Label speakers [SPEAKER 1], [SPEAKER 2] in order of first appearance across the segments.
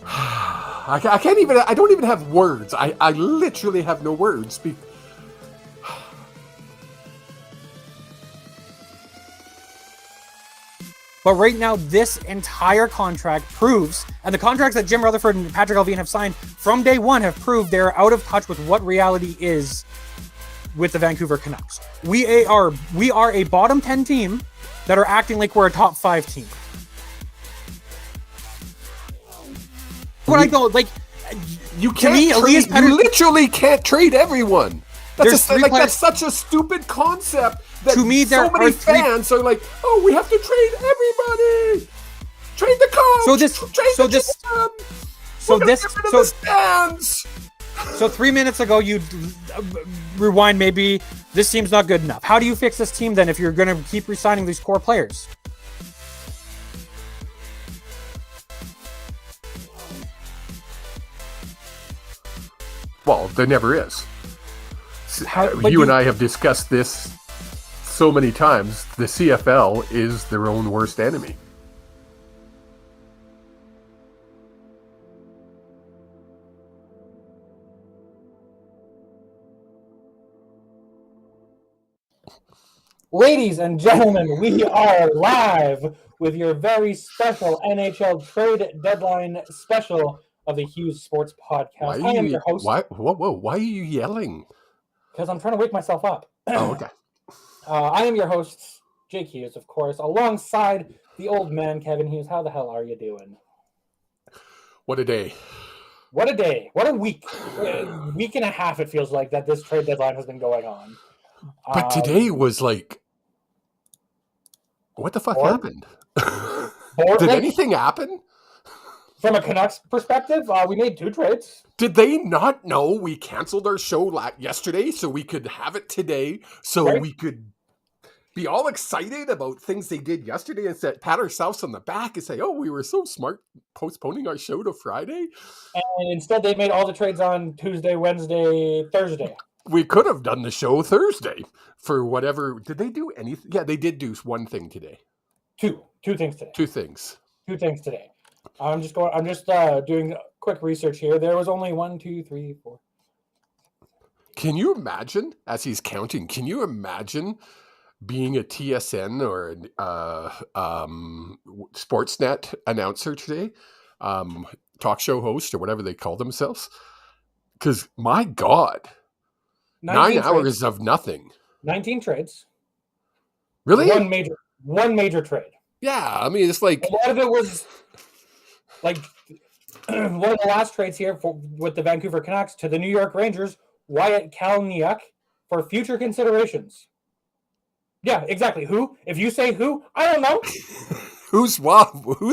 [SPEAKER 1] I can't even. I don't even have words. I literally have no words.
[SPEAKER 2] But right now, this entire contract proves, and the contracts that Jim Rutherford and Patrick Allvin have signed from day one have proved they're out of touch with what reality is with the Vancouver Canucks. We are a bottom 10 team that are acting like we're a top 5 team. What I go like,
[SPEAKER 1] you can't. You literally can't trade everyone. That's such a stupid concept. That
[SPEAKER 2] to me,
[SPEAKER 1] so many fans are like, "Oh, we have to trade everybody. Trade the coach.
[SPEAKER 2] So 3 minutes ago, you rewind. Maybe this team's not good enough. How do you fix this team then if you're going to keep re-signing these core players?
[SPEAKER 1] Well, there never is. You and I have discussed this so many times. The CFL is their own worst enemy.
[SPEAKER 2] Ladies and gentlemen, we are live with your very special NHL Trade Deadline special of the Hughes Sports Podcast. I am your host.
[SPEAKER 1] Why are you yelling?
[SPEAKER 2] Because I'm trying to wake myself up.
[SPEAKER 1] Oh, okay.
[SPEAKER 2] I am your host, Jake Hughes, of course, alongside the old man, Kevin Hughes. How the hell are you doing?
[SPEAKER 1] What a day.
[SPEAKER 2] What a day. What a week. A week and a half, it feels like, that this trade deadline has been going on.
[SPEAKER 1] But today was like, what the fuck happened? Did anything happen?
[SPEAKER 2] From a Canucks perspective, we made 2 trades.
[SPEAKER 1] Did they not know we canceled our show yesterday so we could have it today so we could be all excited about things they did yesterday and pat ourselves on the back and say, oh, we were so smart postponing our show to Friday?
[SPEAKER 2] And instead they made all the trades on Tuesday, Wednesday, Thursday.
[SPEAKER 1] We could have done the show Thursday for whatever. Did they do anything? Yeah, they did do one thing today.
[SPEAKER 2] Two things today.
[SPEAKER 1] Two things today.
[SPEAKER 2] I'm just doing quick research here. There was only 1, 2, 3, 4.
[SPEAKER 1] Can you imagine, as he's counting, being a TSN or Sportsnet announcer today, talk show host or whatever they call themselves? Because my God, 9 hours of nothing.
[SPEAKER 2] 19 trades.
[SPEAKER 1] Really?
[SPEAKER 2] One major trade.
[SPEAKER 1] Yeah, I mean, it's like
[SPEAKER 2] a lot of it was like one of the last trades here with the Vancouver Canucks to the New York Rangers, Wyatt Kalynuk, for future considerations. Yeah, exactly. Who? If you say who, I don't know.
[SPEAKER 1] Who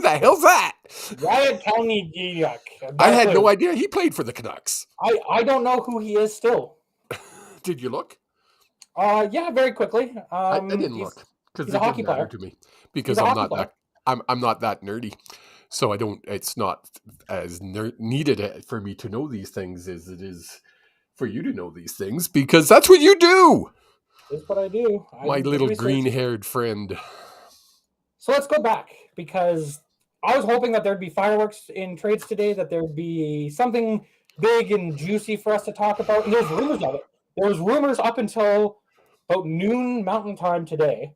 [SPEAKER 1] the hell's that?
[SPEAKER 2] Wyatt Kalynuk.
[SPEAKER 1] I had no idea he played for the Canucks.
[SPEAKER 2] I don't know who he is still.
[SPEAKER 1] Did you look?
[SPEAKER 2] Yeah, very quickly.
[SPEAKER 1] I didn't look because
[SPEAKER 2] he's a hockey player
[SPEAKER 1] to me because I'm not that nerdy, so I don't. It's not as needed for me to know these things as it is for you to know these things because that's what you do.
[SPEAKER 2] That's what I do.
[SPEAKER 1] My little green-haired friend.
[SPEAKER 2] So let's go back because I was hoping that there'd be fireworks in trades today, that there'd be something big and juicy for us to talk about. And there's rumors of it. There was rumors up until about noon Mountain Time today.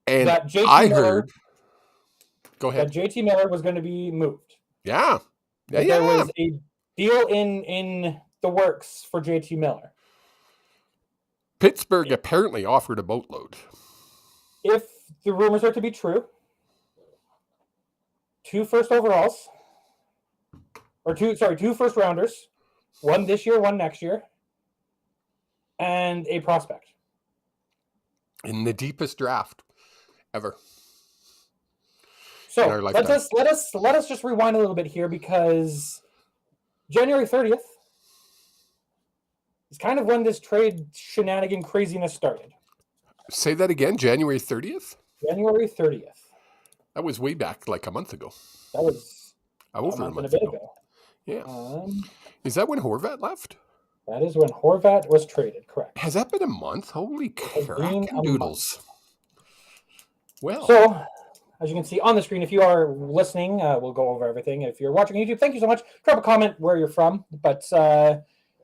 [SPEAKER 1] And
[SPEAKER 2] that
[SPEAKER 1] heard. Go ahead.
[SPEAKER 2] That JT Miller was going to be moved.
[SPEAKER 1] Yeah.
[SPEAKER 2] There was a deal in the works for JT Miller.
[SPEAKER 1] Pittsburgh apparently offered a boatload.
[SPEAKER 2] If the rumors are to be true, 2 first overalls, or 2 first rounders, 1 this year, 1 next year, and a prospect.
[SPEAKER 1] In the deepest draft ever.
[SPEAKER 2] So let us just rewind a little bit here because January 30th is kind of when this trade shenanigan craziness started.
[SPEAKER 1] Say that again, January 30th?
[SPEAKER 2] January 30th.
[SPEAKER 1] That was way back, like a month ago.
[SPEAKER 2] That was
[SPEAKER 1] over a month ago. Yeah. Is that when Horvat left?
[SPEAKER 2] That is when Horvat was traded, correct.
[SPEAKER 1] Has that been a month? Holy crap doodles. Well.
[SPEAKER 2] So, as you can see on the screen. If you are listening, we'll go over everything. If you're watching YouTube, thank you so much. Drop a comment where you're from. But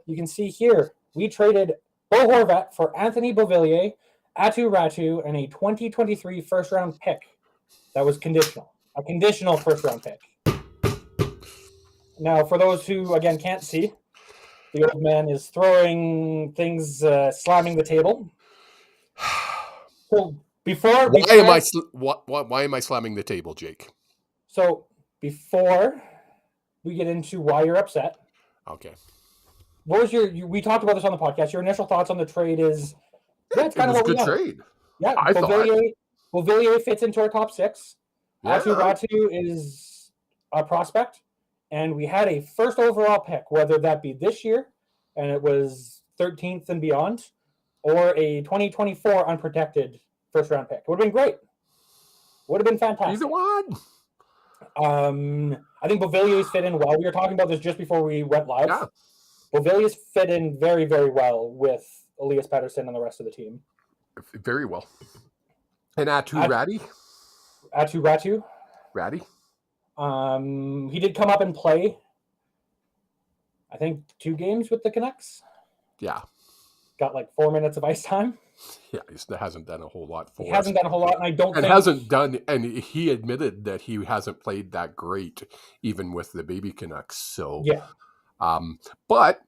[SPEAKER 2] you can see here, we traded Bo Horvat for Anthony Beauvillier, Atu Ratu, and a 2023 first-round pick that was conditional. A conditional first-round pick. Now, for those who, again, can't see, the old man is throwing things, slamming the table. So
[SPEAKER 1] why am I slamming the table, Jake?
[SPEAKER 2] So before we get into why you're upset,
[SPEAKER 1] okay.
[SPEAKER 2] What was we talked about this on the podcast. Your initial thoughts on the trade is it's kind of what we know.
[SPEAKER 1] Trade.
[SPEAKER 2] Yeah, Beauvillier fits into our top six.
[SPEAKER 1] Yeah.
[SPEAKER 2] Atu Ratu is a prospect, and we had a first overall pick, whether that be this year, and it was 13th and beyond, or a 2024 unprotected first-round pick. It would have been great. Would have been fantastic.
[SPEAKER 1] Either one.
[SPEAKER 2] I think Beauvillier's fit in well. We were talking about this just before we went live.
[SPEAKER 1] Yeah.
[SPEAKER 2] Beauvillier's fit in very, very well with Elias Pettersson and the rest of the team.
[SPEAKER 1] Very well. And Atu Ratu? Ratty?
[SPEAKER 2] He did come up and play, I think, 2 games with the Canucks.
[SPEAKER 1] Yeah.
[SPEAKER 2] Got like 4 minutes of ice time.
[SPEAKER 1] Yeah, he hasn't done a whole lot for us.
[SPEAKER 2] He hasn't done a whole lot, and I don't think...
[SPEAKER 1] And he admitted that he hasn't played that great, even with the baby Canucks, so...
[SPEAKER 2] Yeah.
[SPEAKER 1] But...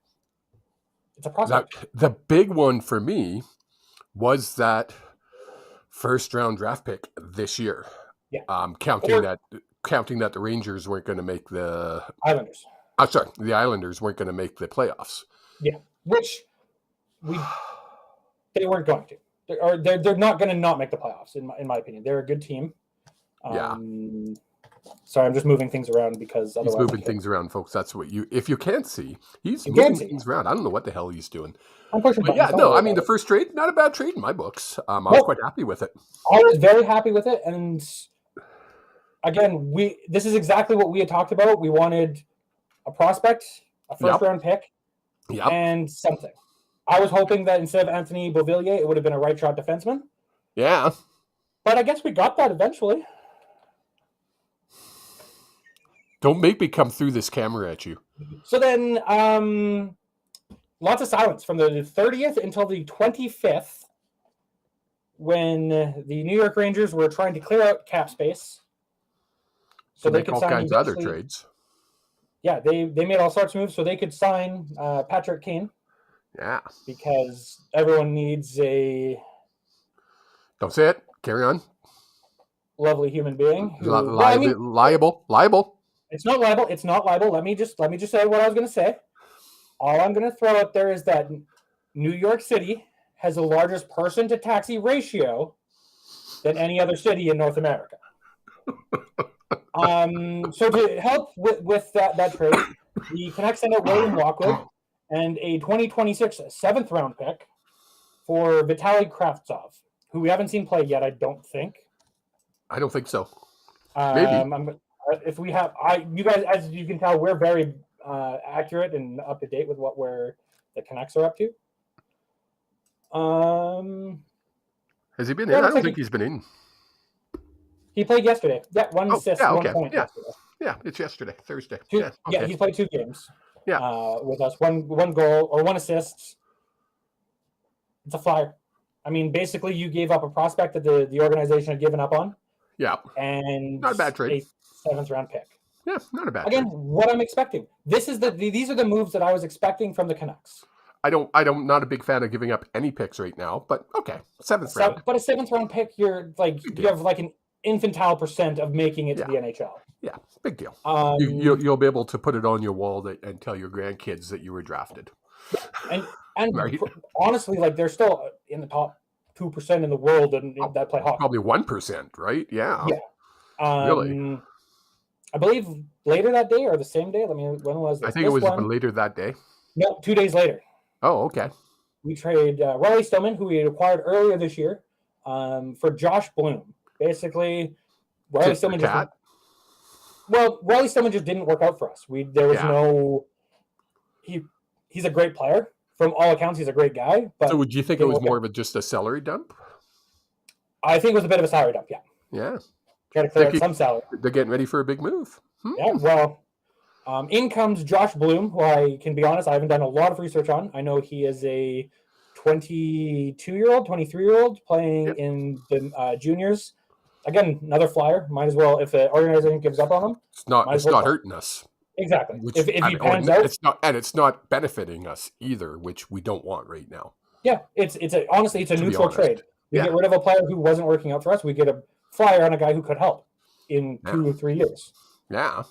[SPEAKER 2] It's a prospect.
[SPEAKER 1] The big one for me was that first-round draft pick this year.
[SPEAKER 2] Yeah.
[SPEAKER 1] Counting that the Rangers weren't going to make the...
[SPEAKER 2] Islanders.
[SPEAKER 1] The Islanders weren't going to make the playoffs.
[SPEAKER 2] Yeah, which they weren't going to. They're not going to not make the playoffs, in my opinion. They're a good team.
[SPEAKER 1] Yeah.
[SPEAKER 2] Sorry, I'm just moving things around because otherwise...
[SPEAKER 1] He's moving things around, folks. That's what if you can't see, he's moving things around. I don't know what the hell he's doing.
[SPEAKER 2] I'm pushing buttons.
[SPEAKER 1] Yeah, no, I mean, the first trade, not a bad trade in my books. I was quite happy with it.
[SPEAKER 2] I was very happy with it. And again, this is exactly what we had talked about. We wanted a prospect, a first-round pick, and something. I was hoping that instead of Anthony Beauvillier, it would have been a right-shot defenseman.
[SPEAKER 1] Yeah.
[SPEAKER 2] But I guess we got that eventually.
[SPEAKER 1] Don't make me come through this camera at you.
[SPEAKER 2] So then, lots of silence from the 30th until the 25th, when the New York Rangers were trying to clear out cap space, so they could
[SPEAKER 1] all
[SPEAKER 2] sign
[SPEAKER 1] kinds of other trades.
[SPEAKER 2] Yeah, they made all sorts of moves so they could sign Patrick Kane. Yeah, because everyone needs a...
[SPEAKER 1] Don't say it. Carry on.
[SPEAKER 2] Lovely human being.
[SPEAKER 1] Liable.
[SPEAKER 2] It's not libel. It's not libel. Let me just say what I was going to say. All I'm going to throw out there is that New York City has the largest person-to-taxi ratio than any other city in North America. So to help with that trade, the Canucks sent out William Lockwood and a 2026 7th-round pick for Vitaly Kravtsov, who we haven't seen play yet, I don't think.
[SPEAKER 1] I don't think so. Maybe.
[SPEAKER 2] If we have, you guys, as you can tell, we're very accurate and up to date with where the Canucks are up to.
[SPEAKER 1] Has he been in? I don't think he's been in.
[SPEAKER 2] He played yesterday. Yeah, one assist, 1 point.
[SPEAKER 1] Yeah, it's yesterday, Thursday.
[SPEAKER 2] Yeah, he's played 2 games.
[SPEAKER 1] Yeah,
[SPEAKER 2] with us, one goal or 1 assist. It's a flyer. I mean, basically, you gave up a prospect that the organization had given up on.
[SPEAKER 1] Yeah,
[SPEAKER 2] and
[SPEAKER 1] not a bad trade.
[SPEAKER 2] A 7th-round pick.
[SPEAKER 1] Yeah, not a bad.
[SPEAKER 2] Again,
[SPEAKER 1] trade.
[SPEAKER 2] What I'm expecting. These are the moves that I was expecting from the Canucks.
[SPEAKER 1] I'm not a big fan of giving up any picks right now, but okay, 7th round.
[SPEAKER 2] But a 7th-round pick, you have like an infantile % of making it to the NHL.
[SPEAKER 1] Yeah, big deal. You'll be able to put it on your wall and tell your grandkids that you were drafted.
[SPEAKER 2] And
[SPEAKER 1] right.
[SPEAKER 2] Honestly, like they're still in the top 2% in the world that play hockey.
[SPEAKER 1] Probably 1%, right? Yeah.
[SPEAKER 2] Yeah.
[SPEAKER 1] Really?
[SPEAKER 2] I believe later that day or the same day. When was this?
[SPEAKER 1] I think it was later that day.
[SPEAKER 2] No, 2 days later.
[SPEAKER 1] Oh, okay.
[SPEAKER 2] We trade Riley Stillman, who we had acquired earlier this year, for Josh Bloom. Basically, Riley Stillman just didn't work out for us. There was no. He's a great player. From all accounts, he's a great guy. But
[SPEAKER 1] so, would you think it was more of just a salary dump?
[SPEAKER 2] I think it was a bit of a salary dump. Yeah.
[SPEAKER 1] Yeah.
[SPEAKER 2] Got to clear out some salary.
[SPEAKER 1] They're getting ready for a big move.
[SPEAKER 2] Yeah, well, in comes Josh Bloom, who I can be honest, I haven't done a lot of research on. I know he is a 22-year-old, 23-year-old playing in the juniors. Again, another flyer. Might as well, if the organization gives up on him.
[SPEAKER 1] It's not hurting us.
[SPEAKER 2] Exactly. If he pans out,
[SPEAKER 1] it's not benefiting us either, which we don't want right now.
[SPEAKER 2] Yeah, honestly, it's a neutral trade. We get rid of a player who wasn't working out for us. We get a flyer on a guy who could help in 2 or 3 years.
[SPEAKER 1] Yeah.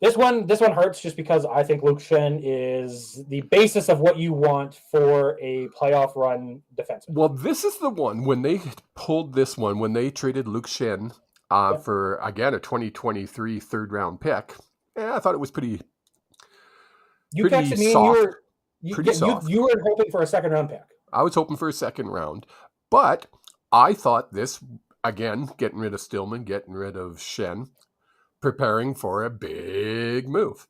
[SPEAKER 2] This one hurts just because I think Luke Schenn is the basis of what you want for a playoff run defenseman.
[SPEAKER 1] Well, this is the one when they traded Luke Schenn for, again, a 2023 third-round pick. I thought it was pretty
[SPEAKER 2] You texted me
[SPEAKER 1] soft.
[SPEAKER 2] You were hoping for a second-round pick.
[SPEAKER 1] I was hoping for a second round, but I thought this, again, getting rid of Stillman, getting rid of Schenn, preparing for a big move.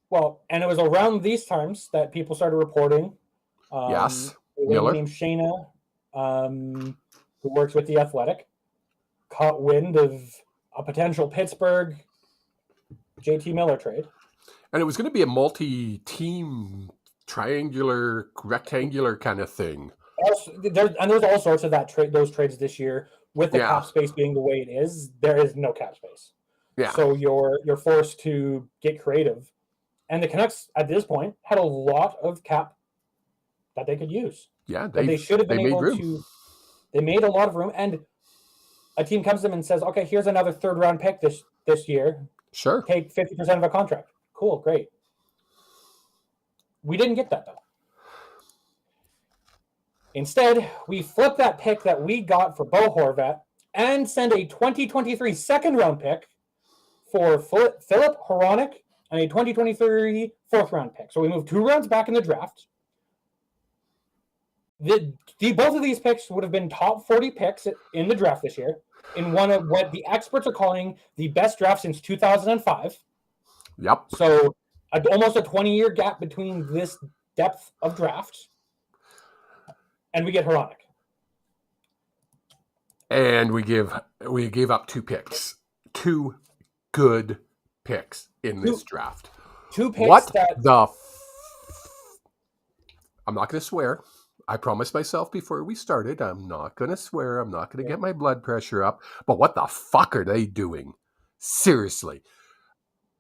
[SPEAKER 2] Well, and it was around these times that people started reporting.
[SPEAKER 1] Yes,
[SPEAKER 2] Miller. Named Shayna, who works with The Athletic, caught wind of a potential Pittsburgh JT Miller trade.
[SPEAKER 1] And it was going to be a multi-team, triangular, rectangular kind of thing.
[SPEAKER 2] There's all sorts of those trades this year. With the cap space being the way it is, there is no cap space.
[SPEAKER 1] Yeah.
[SPEAKER 2] So you're forced to get creative. And the Canucks, at this point, had a lot of cap that they could use.
[SPEAKER 1] Yeah,
[SPEAKER 2] they should have been able to. They made a lot of room, and a team comes to them and says, "Okay, here's another third-round pick this year.
[SPEAKER 1] Sure,
[SPEAKER 2] take 50% of a contract. Cool, great." We didn't get that though. Instead, we flip that pick that we got for Bo Horvat and send a 2023 second-round pick for Philip Hronek and a 2023 fourth-round pick. So we move 2 rounds back in the draft. Both of these picks would have been top 40 picks in the draft this year, in one of what the experts are calling the best draft since 2005.
[SPEAKER 1] Yep.
[SPEAKER 2] So almost a 20-year gap between this depth of draft. And we get Hronek.
[SPEAKER 1] And we gave up 2 picks. 2 good picks in this draft.
[SPEAKER 2] 2 picks
[SPEAKER 1] I'm not going to swear. I promised myself before we started, I'm not going to swear. I'm not going to get my blood pressure up. But what the fuck are they doing? Seriously.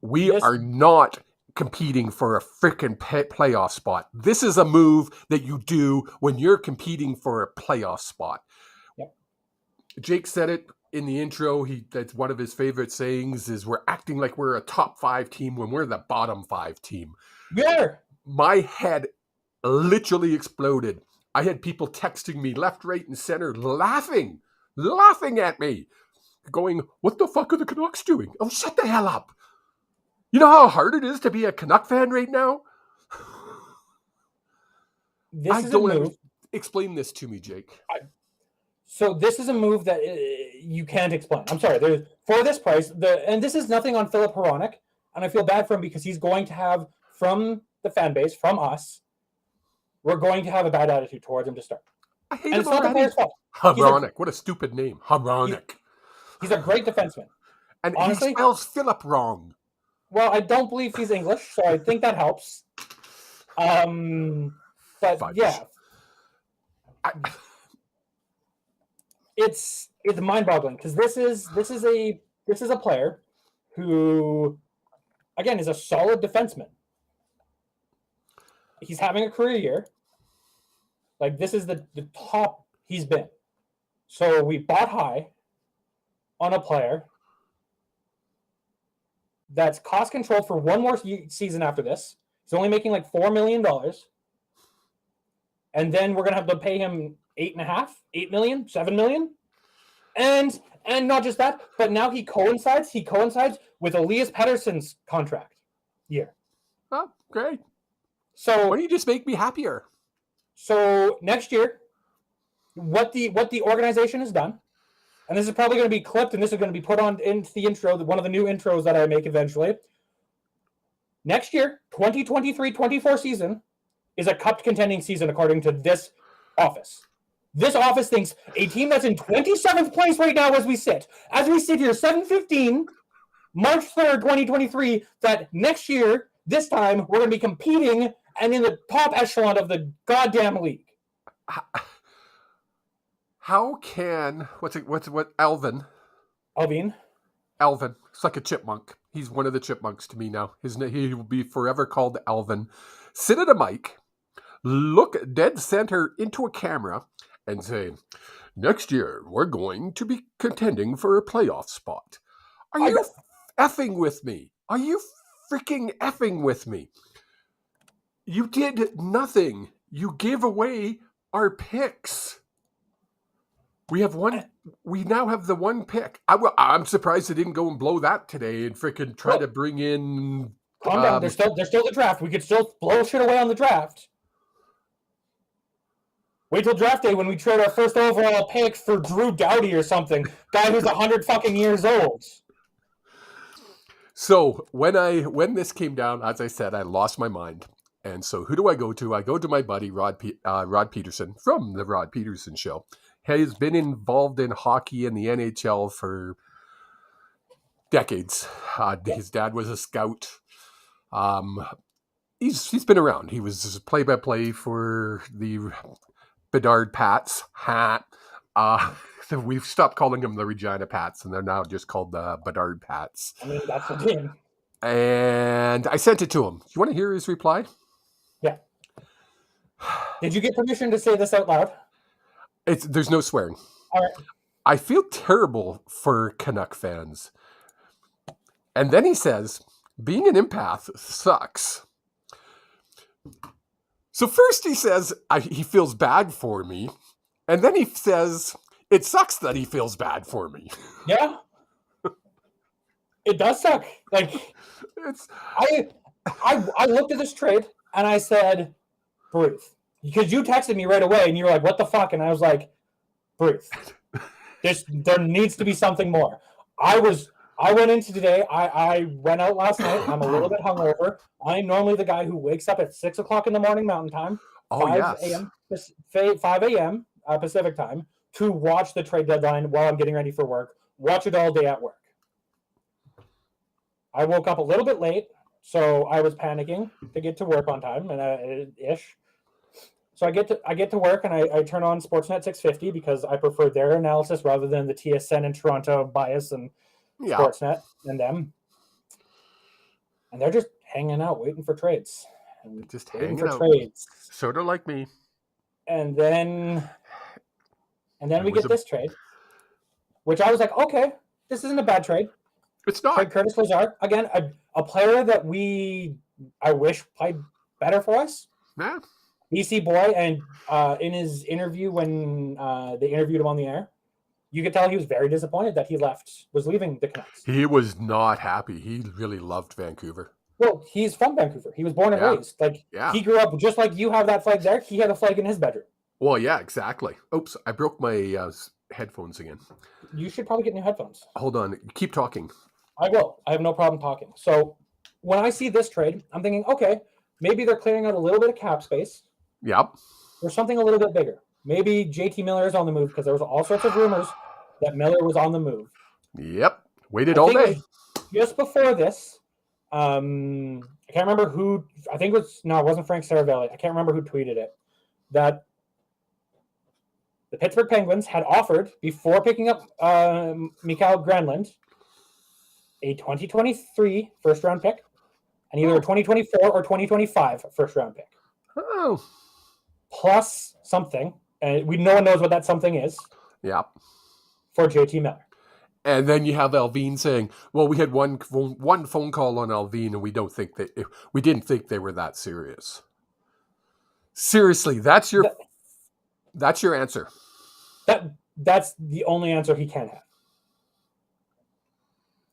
[SPEAKER 1] We are not competing for a freaking playoff spot. This is a move that you do when you're competing for a playoff spot.
[SPEAKER 2] Yep.
[SPEAKER 1] Jake said it in the intro. That's one of his favorite sayings is we're acting like we're a top 5 team when we're the bottom 5 team.
[SPEAKER 2] Yeah.
[SPEAKER 1] My head literally exploded. I had people texting me left, right, and center, laughing at me, going, "What the fuck are the Canucks doing? Oh, shut the hell up. You know how hard it is to be a Canuck fan right now?" Explain this to me, Jake.
[SPEAKER 2] So this is a move that you can't explain. I'm sorry. For this price, and this is nothing on Philip Hronek, and I feel bad for him because he's going to have, from the fan base, from us, we're going to have a bad attitude towards him to start.
[SPEAKER 1] I hate
[SPEAKER 2] and
[SPEAKER 1] him
[SPEAKER 2] it's not the player's fault.
[SPEAKER 1] Hronek. What a stupid name. Hronek.
[SPEAKER 2] He's a great defenseman.
[SPEAKER 1] And honestly, he spells Philip wrong.
[SPEAKER 2] Well, I don't believe he's English, so I think that helps. But
[SPEAKER 1] Fudge.
[SPEAKER 2] Yeah. It's mind-boggling because this is a player who, again, is a solid defenseman. He's having a career year. Like, this is the top he's been. So we bought high on a player that's cost controlled for one more season after this. He's only making like $4 million. And then we're going to have to pay him $8.5, $8 million, $7 million. And not just that, but now he coincides with Elias Pettersson's contract year.
[SPEAKER 1] Oh, great.
[SPEAKER 2] So
[SPEAKER 1] why don't you just make me happier?
[SPEAKER 2] So next year, what the organization has done, and this is probably going to be clipped, and this is going to be put on into the intro, one of the new intros that I make eventually. Next year, 2023-24 season is a cup contending season according to this office. This office thinks a team that's in 27th place right now as we sit here, 7/15, March 3rd, 2023, that next year, this time, we're going to be competing and in the top echelon of the goddamn league.
[SPEAKER 1] How can Alvin? Alvin. It's like a chipmunk. He's one of the chipmunks to me now. He will be forever called Alvin. Sit at a mic, look dead center into a camera, and say, "Next year we're going to be contending for a playoff spot." Are you effing with me? Are you freaking effing with me? You did nothing. You gave away our picks. We now have the one pick. I'm surprised they didn't go and blow that today and freaking try to bring in.
[SPEAKER 2] Calm down. There's still the draft. We could still blow shit away on the draft. Wait till draft day when we trade our first overall pick for Drew Doughty or something. Guy who's 100 fucking years old.
[SPEAKER 1] So when this came down, as I said, I lost my mind. And so who do I go to? I go to my buddy Rod Peterson from the Rod Peterson Show. He's been involved in hockey in the NHL for decades. His dad was a scout. He's been around. He was play-by-play for the Bedard Pats. We've stopped calling them the Regina Pats, and they're now just called the Bedard Pats.
[SPEAKER 2] I mean, that's the team.
[SPEAKER 1] And I sent it to him. You want to hear his reply?
[SPEAKER 2] Yeah. Did you get permission to say this out loud?
[SPEAKER 1] There's no swearing.
[SPEAKER 2] All right.
[SPEAKER 1] I feel terrible for Canuck fans. And then he says, being an empath sucks. So first he says he feels bad for me. And then he says, it sucks that he feels bad for me.
[SPEAKER 2] Yeah. It does suck. Like, I looked at this trade and I said, breathe. Because you texted me right away and you were like, what the fuck? And I was like, breathe. There needs to be something more. I went into today. I went out last night. I'm a little bit hungover. I'm normally the guy who wakes up at 6 o'clock in the morning Mountain Time, 5 a.m. Pacific Time, to watch the trade deadline while I'm getting ready for work. Watch it all day at work. I woke up a little bit late, so I was panicking to get to work on time, and ish. So I get to work, and I turn on Sportsnet 650 because I prefer their analysis rather than the TSN and Toronto bias and Sportsnet and them. And they're just hanging out, waiting for trades. And
[SPEAKER 1] just hanging out. Trades. Sort of like me.
[SPEAKER 2] And then we get this trade, which I was like, okay, this isn't a bad trade.
[SPEAKER 1] It's not.
[SPEAKER 2] Trade Curtis Lazar. Again, a player that I wish played better for us.
[SPEAKER 1] Yeah.
[SPEAKER 2] BC boy, and in his interview when they interviewed him on the air, you could tell he was very disappointed that he was leaving the Canucks.
[SPEAKER 1] He was not happy. He really loved Vancouver.
[SPEAKER 2] Well, he's from Vancouver. He was born and raised. He grew up just like you have that flag there. He had a flag in his bedroom.
[SPEAKER 1] Well, yeah, exactly. Oops, I broke my headphones again.
[SPEAKER 2] You should probably get new headphones.
[SPEAKER 1] Hold on. Keep talking.
[SPEAKER 2] I will. I have no problem talking. So when I see this trade, I'm thinking, okay, maybe they're clearing out a little bit of cap space.
[SPEAKER 1] Yep.
[SPEAKER 2] Or something a little bit bigger. Maybe JT Miller is on the move because there was all sorts of rumors that Miller was on the move.
[SPEAKER 1] Yep. Waited all day.
[SPEAKER 2] Just before this, I can't remember who. I think it wasn't Frank Saravelli. I can't remember who tweeted it. That the Pittsburgh Penguins had offered, before picking up Mikael Granlund, a 2023 first-round pick, and either a 2024 or 2025 first-round pick.
[SPEAKER 1] Oh.
[SPEAKER 2] Plus something, and no one knows what that something is.
[SPEAKER 1] Yeah.
[SPEAKER 2] For JT Miller.
[SPEAKER 1] And then you have Alvin saying, "Well, we had one phone call on Alvin, and we didn't think they were that serious." Seriously, that's your answer.
[SPEAKER 2] That's the only answer he can have.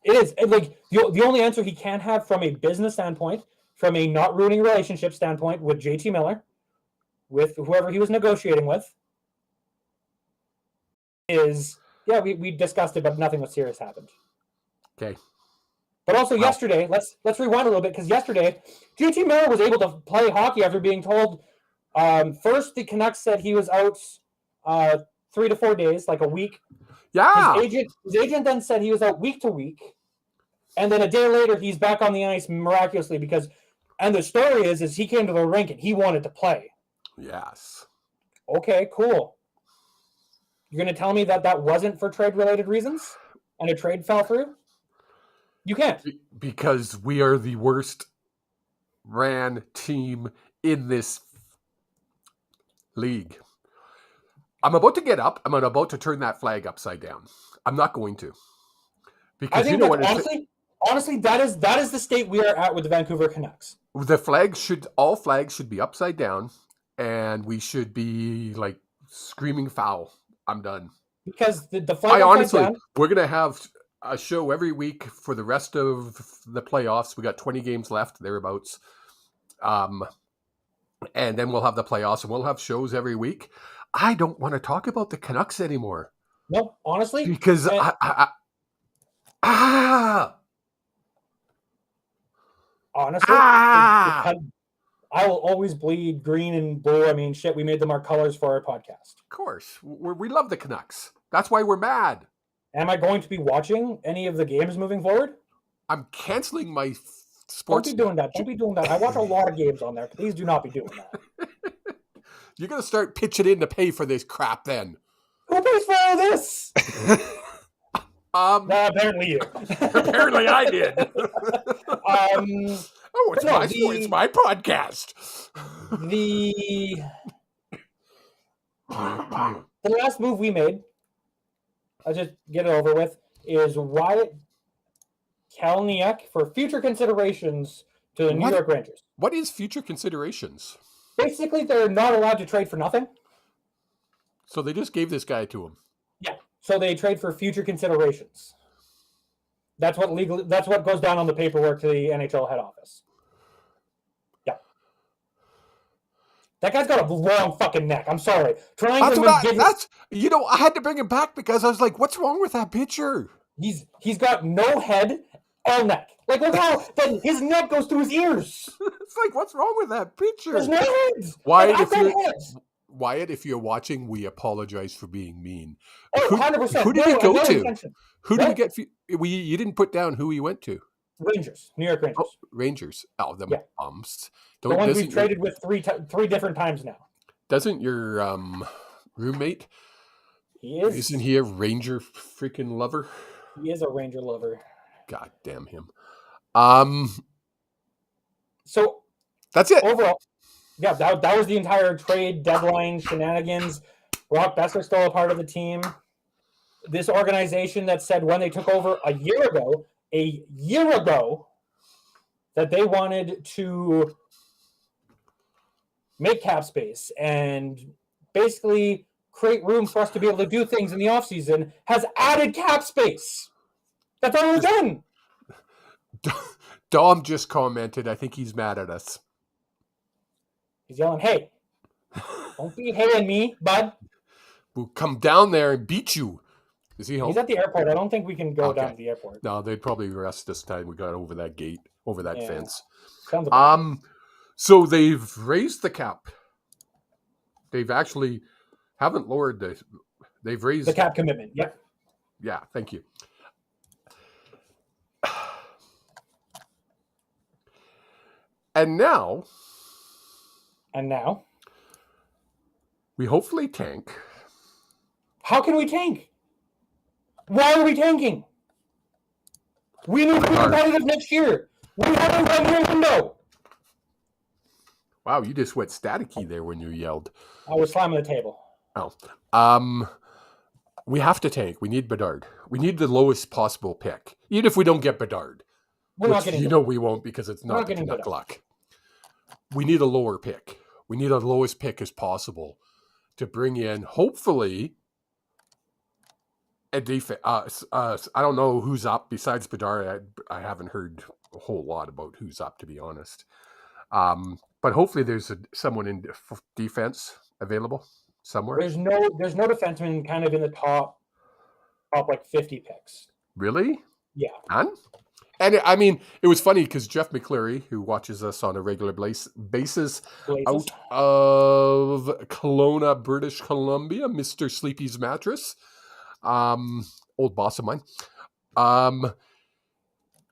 [SPEAKER 2] It is like the only answer he can have from a business standpoint, from a not ruining relationship standpoint with JT Miller, with whoever he was negotiating with, is we discussed it, but nothing was serious happened.
[SPEAKER 1] Okay.
[SPEAKER 2] But also yesterday, let's rewind a little bit, because yesterday JT Miller was able to play hockey after being told first the Canucks said he was out 3 to 4 days, like a week.
[SPEAKER 1] Yeah.
[SPEAKER 2] His agent then said he was out week to week. And then a day later, he's back on the ice miraculously because, and the story is he came to the rink and he wanted to play.
[SPEAKER 1] Yes.
[SPEAKER 2] Okay, cool. You're going to tell me that wasn't for trade-related reasons and a trade fell through? You can't.
[SPEAKER 1] Because we are the worst ran team in this league. I'm about to get up. I'm about to turn that flag upside down. I'm not going to. Because
[SPEAKER 2] I think honestly, that is the state we are at with the Vancouver Canucks.
[SPEAKER 1] All flags should be upside down, and we should be like screaming foul. I'm done.
[SPEAKER 2] Because the flag upside down,
[SPEAKER 1] we're gonna have a show every week for the rest of the playoffs. We got 20 games left, thereabouts. And then we'll have the playoffs, and we'll have shows every week. I don't want to talk about the Canucks anymore.
[SPEAKER 2] No, honestly,
[SPEAKER 1] because
[SPEAKER 2] honestly, I will always bleed green and blue. I mean, shit, we made them our colors for our podcast.
[SPEAKER 1] Of course. We love the Canucks. That's why we're mad.
[SPEAKER 2] Am I going to be watching any of the games moving forward?
[SPEAKER 1] I'm canceling my sports.
[SPEAKER 2] Don't be doing that. I watch a lot of games on there. Please do not be doing that.
[SPEAKER 1] You're going to start pitching in to pay for this crap then.
[SPEAKER 2] Who pays for all this? Apparently you.
[SPEAKER 1] Apparently I did. It's my podcast.
[SPEAKER 2] The last move we made, I'll just get it over with, is Wyatt Kalynuk for future considerations to the New York Rangers.
[SPEAKER 1] What is future considerations?
[SPEAKER 2] Basically, they're not allowed to trade for nothing.
[SPEAKER 1] So they just gave this guy to him.
[SPEAKER 2] Yeah. So they trade for future considerations. That's what goes down on the paperwork to the NHL head office. Yeah. That guy's got a long fucking neck. I'm sorry.
[SPEAKER 1] I had to bring him back because I was like, what's wrong with that picture?
[SPEAKER 2] He's got no head or neck. Like, look how his neck goes through his ears.
[SPEAKER 1] It's like, what's wrong with that picture?
[SPEAKER 2] There's no heads.
[SPEAKER 1] Wyatt, if you're watching, we apologize for being mean.
[SPEAKER 2] Oh, 100%.
[SPEAKER 1] Who did he go to? Who did he get? You didn't put down who he went to.
[SPEAKER 2] Rangers, New York Rangers.
[SPEAKER 1] Oh, Rangers. Oh, them bums.
[SPEAKER 2] The ones we've traded with three different times now.
[SPEAKER 1] Doesn't your roommate?
[SPEAKER 2] He is.
[SPEAKER 1] Isn't he a Ranger freaking lover?
[SPEAKER 2] He is a Ranger lover.
[SPEAKER 1] God damn him.
[SPEAKER 2] So
[SPEAKER 1] that's it.
[SPEAKER 2] Overall, yeah, that was the entire trade deadline shenanigans. Brock Besser still a part of the team. This organization that said when they took over a year ago, that they wanted to make cap space and basically create room for us to be able to do things in the offseason, has added cap space. That's all we've done.
[SPEAKER 1] Dom just commented, I think he's mad at us.
[SPEAKER 2] He's yelling, hey, don't be haying me, bud.
[SPEAKER 1] We'll come down there and beat you. Is he home?
[SPEAKER 2] He's at the airport. I don't think we can go down to the airport.
[SPEAKER 1] No, they'd probably arrest us time we got over that gate, over that fence. So they've raised the cap. They've actually haven't lowered they've raised
[SPEAKER 2] the cap commitment. Yep.
[SPEAKER 1] Yeah, thank you. And now we hopefully tank.
[SPEAKER 2] How can we tank? Why are we tanking? We need to be competitive next year. We haven't done anything, though.
[SPEAKER 1] Wow, you just went staticky there when you yelled.
[SPEAKER 2] I was slamming the table.
[SPEAKER 1] Oh. We have to tank. We need Bedard. We need the lowest possible pick. Even if we don't get Bedard.
[SPEAKER 2] We're not getting
[SPEAKER 1] we won't because it's not Canuck luck. We need a lower pick. We need a lowest pick as possible to bring in, hopefully, a defense. I don't know who's up besides Bedard. I haven't heard a whole lot about who's up, to be honest. But hopefully there's someone in defense available somewhere.
[SPEAKER 2] There's no defenseman kind of in the top like 50 picks.
[SPEAKER 1] Really?
[SPEAKER 2] Yeah.
[SPEAKER 1] None? And I mean, it was funny because Jeff McCleary, who watches us on a regular basis
[SPEAKER 2] Blazes.
[SPEAKER 1] out of Kelowna, British Columbia, Mr. Sleepy's Mattress, old boss of mine,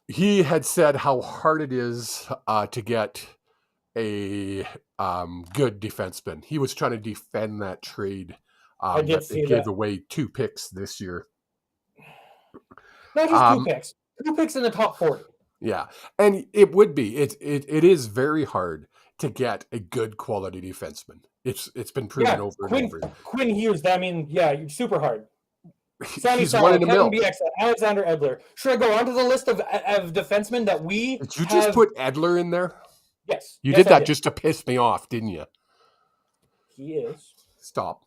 [SPEAKER 1] he had said how hard it is to get a good defenseman. He was trying to defend that trade
[SPEAKER 2] I did
[SPEAKER 1] that
[SPEAKER 2] see
[SPEAKER 1] they gave
[SPEAKER 2] that.
[SPEAKER 1] away 2 picks this year.
[SPEAKER 2] Not just 2 picks. 2 picks in the top 40.
[SPEAKER 1] Yeah, and it would be. It is very hard to get a good quality defenseman. It's been proven over and over.
[SPEAKER 2] Quinn Hughes. I mean, yeah, super hard. Sammy
[SPEAKER 1] He's
[SPEAKER 2] Salo,
[SPEAKER 1] one in a
[SPEAKER 2] Kevin
[SPEAKER 1] mill.
[SPEAKER 2] BX, Alexander Edler. Should I go on to the list of defensemen that we
[SPEAKER 1] Did you just put Edler in there?
[SPEAKER 2] Yes.
[SPEAKER 1] You did that just to piss me off, didn't you?
[SPEAKER 2] He is.
[SPEAKER 1] Stop.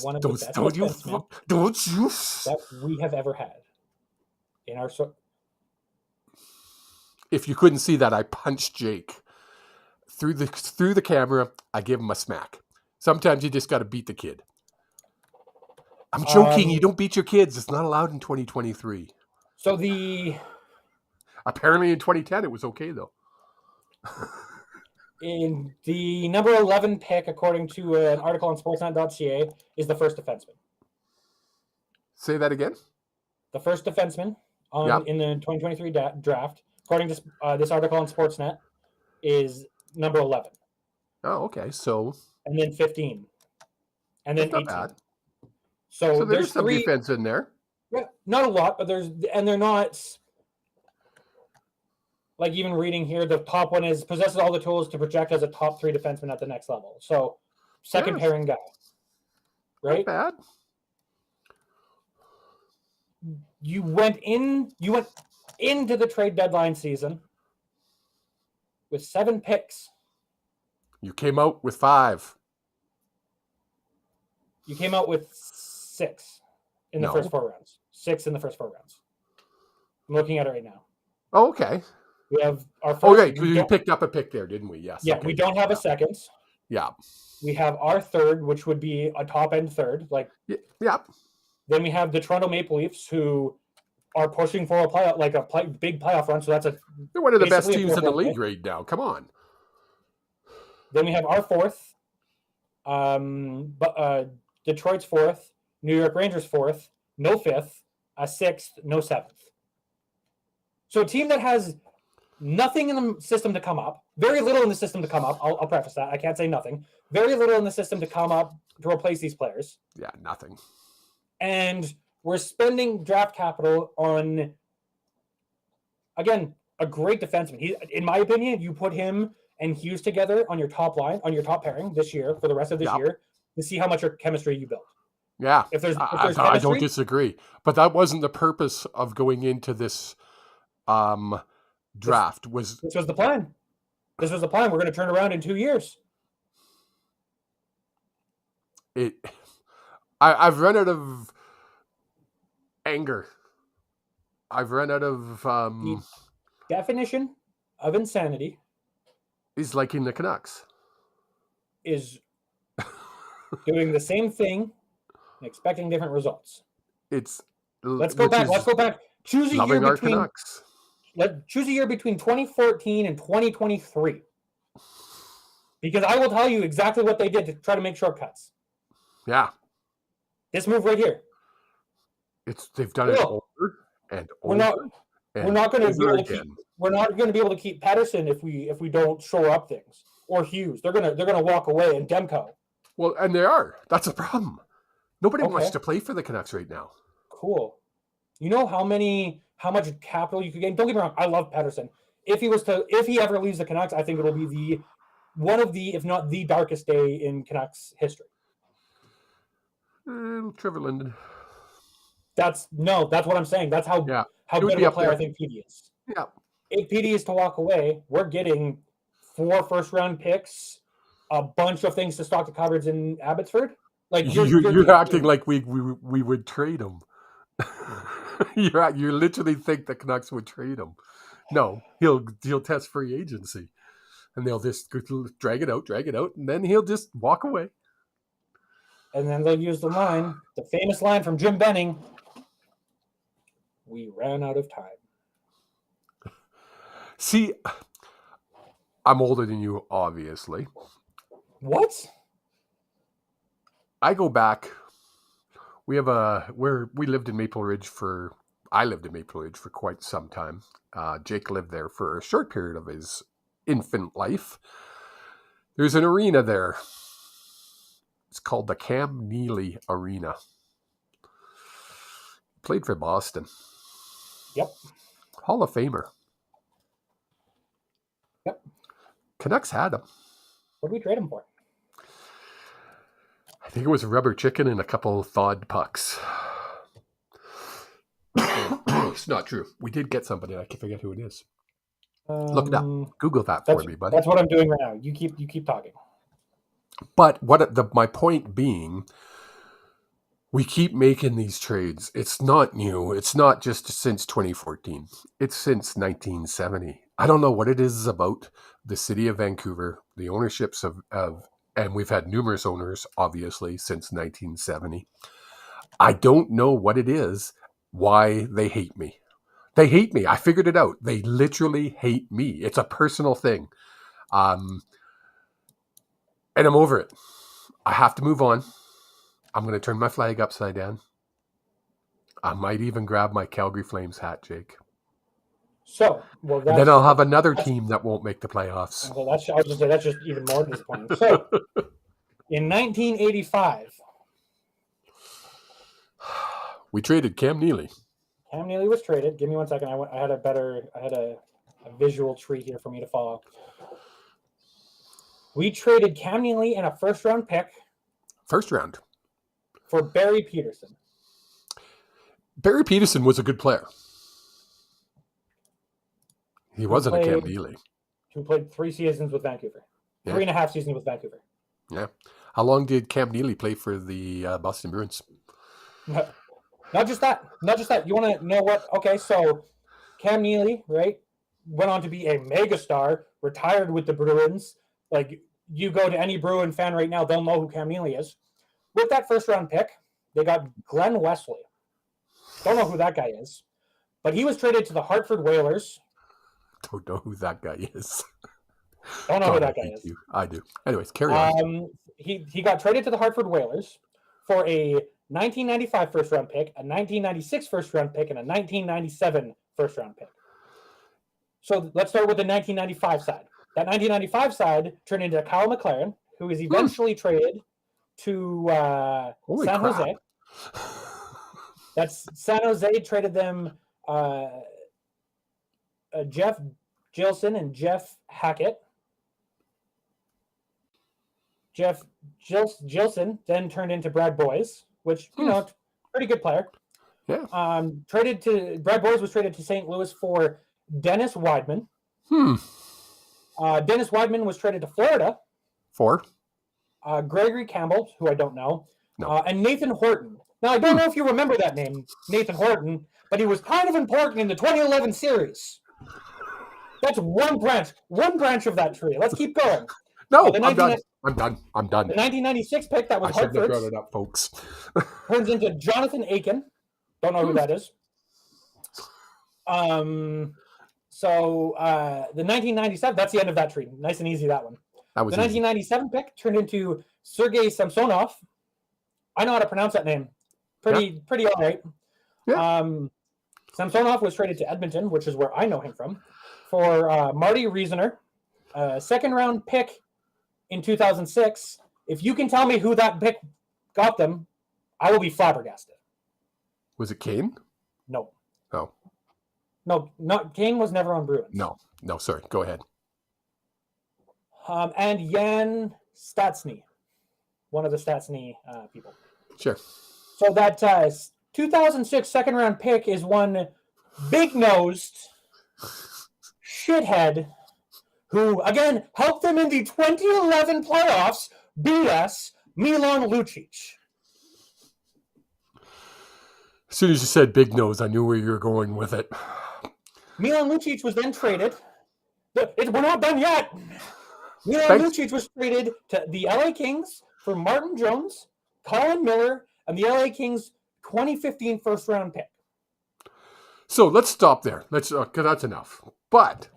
[SPEAKER 2] One of the best defensemen that we have ever had in our.
[SPEAKER 1] If you couldn't see that, I punched Jake through the camera. I give him a smack. Sometimes you just got to beat the kid. I'm joking. You don't beat your kids. It's not allowed in 2023.
[SPEAKER 2] So
[SPEAKER 1] apparently in 2010 it was okay though.
[SPEAKER 2] In the number 11 pick, according to an article on Sportsnet.ca, is the first defenseman.
[SPEAKER 1] Say that again.
[SPEAKER 2] The first defenseman in the 2023 draft, according to this article on Sportsnet, is number 11.
[SPEAKER 1] Oh, okay. So.
[SPEAKER 2] And then 15. And then 18.
[SPEAKER 1] Bad.
[SPEAKER 2] So
[SPEAKER 1] there's some defense in there.
[SPEAKER 2] Yeah, not a lot, but they're not. Like even reading here, the top one is possesses all the tools to project as a top 3 defenseman at the next level. So second pairing guy. Right?
[SPEAKER 1] Not bad.
[SPEAKER 2] You went into the trade deadline season with 7 picks. You
[SPEAKER 1] came out with 5.
[SPEAKER 2] You came out with 6 in the first 4 rounds. 6 in the first 4 rounds. I'm looking at it right now.
[SPEAKER 1] Oh, okay.
[SPEAKER 2] We have our first.
[SPEAKER 1] Okay, because we picked up a pick there, didn't we? Yes.
[SPEAKER 2] Yeah, okay. We don't have a second.
[SPEAKER 1] Yeah.
[SPEAKER 2] We have our third, which would be a top end third.
[SPEAKER 1] Yeah.
[SPEAKER 2] Then we have the Toronto Maple Leafs, who are pushing for a big playoff run. So
[SPEAKER 1] they're one of the best teams in the league right now. Come on.
[SPEAKER 2] Then we have our fourth. Detroit's fourth, New York Rangers fourth, no fifth, a sixth, no seventh. So a team that has nothing in the system to come up, very little in the system to come up. I'll preface that. I can't say nothing. Very little in the system to come up to replace these players.
[SPEAKER 1] Yeah, nothing.
[SPEAKER 2] And we're spending draft capital on, again, a great defenseman. In my opinion, you put him and Hughes together on your top line, on your top pairing this year, for the rest of this year, to see how much chemistry you build.
[SPEAKER 1] Yeah.
[SPEAKER 2] If there's
[SPEAKER 1] I don't disagree. But that wasn't the purpose of going into this draft. This
[SPEAKER 2] was the plan. This was the plan. We're going to turn around in 2 years.
[SPEAKER 1] I've run out of anger. I've run out of
[SPEAKER 2] the definition of insanity
[SPEAKER 1] is liking the Canucks.
[SPEAKER 2] Is doing the same thing and expecting different results. Let's go back. Choose a year between Canucks. Choose a year between 2014 and 2023. Because I will tell you exactly what they did to try to make shortcuts.
[SPEAKER 1] Yeah.
[SPEAKER 2] This move right here.
[SPEAKER 1] They've done it over and over.
[SPEAKER 2] We're not going to be able to keep Patterson if we don't shore up things, or Hughes. They're gonna walk away, and Demko.
[SPEAKER 1] Well, and they are. That's a problem. Nobody wants to play for the Canucks right now.
[SPEAKER 2] Cool. You know how much capital you could gain? Don't get me wrong. I love Patterson. If he ever leaves the Canucks, I think it'll be one of the, if not the darkest day in Canucks history.
[SPEAKER 1] Trevor Linden.
[SPEAKER 2] That's what I'm saying. That's how good of a player I think PD is.
[SPEAKER 1] Yeah.
[SPEAKER 2] If PD is to walk away, we're getting 4 first-round picks, a bunch of things to stock the cupboards in Abbotsford. Like you're
[SPEAKER 1] acting like we would trade him. You literally think the Canucks would trade him. No, he'll test free agency, and they'll just drag it out, and then he'll just walk away.
[SPEAKER 2] And then they'll use the famous line from Jim Benning. We ran out of time.
[SPEAKER 1] See, I'm older than you, obviously.
[SPEAKER 2] What?
[SPEAKER 1] I go back. We lived in Maple Ridge I lived in Maple Ridge for quite some time. Jake lived there for a short period of his infant life. There's an arena there. It's called the Cam Neely Arena. Played for Boston.
[SPEAKER 2] Yep.
[SPEAKER 1] Hall of Famer.
[SPEAKER 2] Yep.
[SPEAKER 1] Canucks had him.
[SPEAKER 2] What did we trade him for?
[SPEAKER 1] I think it was a rubber chicken and a couple thawed pucks. It's not true. We did get somebody. I can forget who it is. Look it up. Google that for me, buddy.
[SPEAKER 2] That's what I'm doing right now. You keep talking.
[SPEAKER 1] But my point being, we keep making these trades. It's not new. It's not just since 2014. It's since 1970. I don't know what it is about the city of Vancouver, the ownerships of and we've had numerous owners, obviously, since 1970. I don't know what it is, why they hate me. They hate me. I figured it out. They literally hate me. It's a personal thing. And I'm over it. I have to move on. I'm going to turn my flag upside down. I might even grab my Calgary Flames hat, Jake.
[SPEAKER 2] So,
[SPEAKER 1] then I'll have another team that won't make the playoffs.
[SPEAKER 2] Well, that's just even more disappointing. So, in 1985,
[SPEAKER 1] we traded Cam Neely.
[SPEAKER 2] Cam Neely was traded. Give me 1 second. I had a visual treat here for me to follow. We traded Cam Neely and a first-round pick.
[SPEAKER 1] First round.
[SPEAKER 2] For Barry Peterson.
[SPEAKER 1] Barry Peterson was a good player. He wasn't a Cam Neely.
[SPEAKER 2] Who played 3 seasons with Vancouver. Yeah. 3.5 seasons with Vancouver.
[SPEAKER 1] Yeah. How long did Cam Neely play for the Boston Bruins?
[SPEAKER 2] No, not just that. You want to know what? Okay, so Cam Neely, right, went on to be a megastar, retired with the Bruins. Like, you go to any Bruin fan right now, they'll know who Cam Neely is. With that first-round pick, they got Glenn Wesley. Don't know who that guy is. But he was traded to the Hartford Whalers.
[SPEAKER 1] Don't know who that guy is.
[SPEAKER 2] Don't know who that guy is.
[SPEAKER 1] I do. Anyways, carry on.
[SPEAKER 2] He got traded to the Hartford Whalers for a 1995 first-round pick, a 1996 first-round pick, and a 1997 first-round pick. So let's start with the 1995 side. That 1995 side turned into Kyle McLaren, who is eventually traded to San Jose. That's San Jose traded them Jeff Gilson and Jeff Hackett. Jeff Gilson then turned into Brad Boyes, which, pretty good player.
[SPEAKER 1] Yeah.
[SPEAKER 2] Brad Boyes was traded to St. Louis for Dennis Weidman. Dennis Weidman was traded to Florida.
[SPEAKER 1] For?
[SPEAKER 2] Gregory Campbell, who I don't know.
[SPEAKER 1] No.
[SPEAKER 2] And Nathan Horton. Now, I don't know if you remember that name, Nathan Horton, but he was kind of important in the 2011 series. That's one branch of that tree. Let's keep going.
[SPEAKER 1] No, I'm done.
[SPEAKER 2] The 1996 pick that was Hartford's. I shouldn't have brought
[SPEAKER 1] it up, folks.
[SPEAKER 2] Turns into Jonathan Aiken. Don't know who that is. So the 1997, that's the end of that tree. Nice and easy, that one.
[SPEAKER 1] That was
[SPEAKER 2] the 1997 pick turned into Sergei Samsonov. I know how to pronounce that name. Pretty all right.
[SPEAKER 1] Yeah.
[SPEAKER 2] Samsonov was traded to Edmonton, which is where I know him from, for Marty Riesener, second-round pick in 2006. If you can tell me who that pick got them, I will be flabbergasted.
[SPEAKER 1] Was it Kane?
[SPEAKER 2] No.
[SPEAKER 1] Oh.
[SPEAKER 2] No, not Kane was never on Bruins.
[SPEAKER 1] No, sorry. Go ahead.
[SPEAKER 2] And Jan Stastny, one of the Stastny people.
[SPEAKER 1] Sure.
[SPEAKER 2] So that 2006 second-round pick is one big-nosed shithead who, again, helped them in the 2011 playoffs beat us, Milan Lucic.
[SPEAKER 1] As soon as you said big nose, I knew where you were going with it.
[SPEAKER 2] Milan Lucic was then traded. We're not done yet. Milan Lucic was traded to the LA Kings for Martin Jones, Colin Miller, and the LA Kings 2015 first-round pick.
[SPEAKER 1] So let's stop there. Because that's enough. But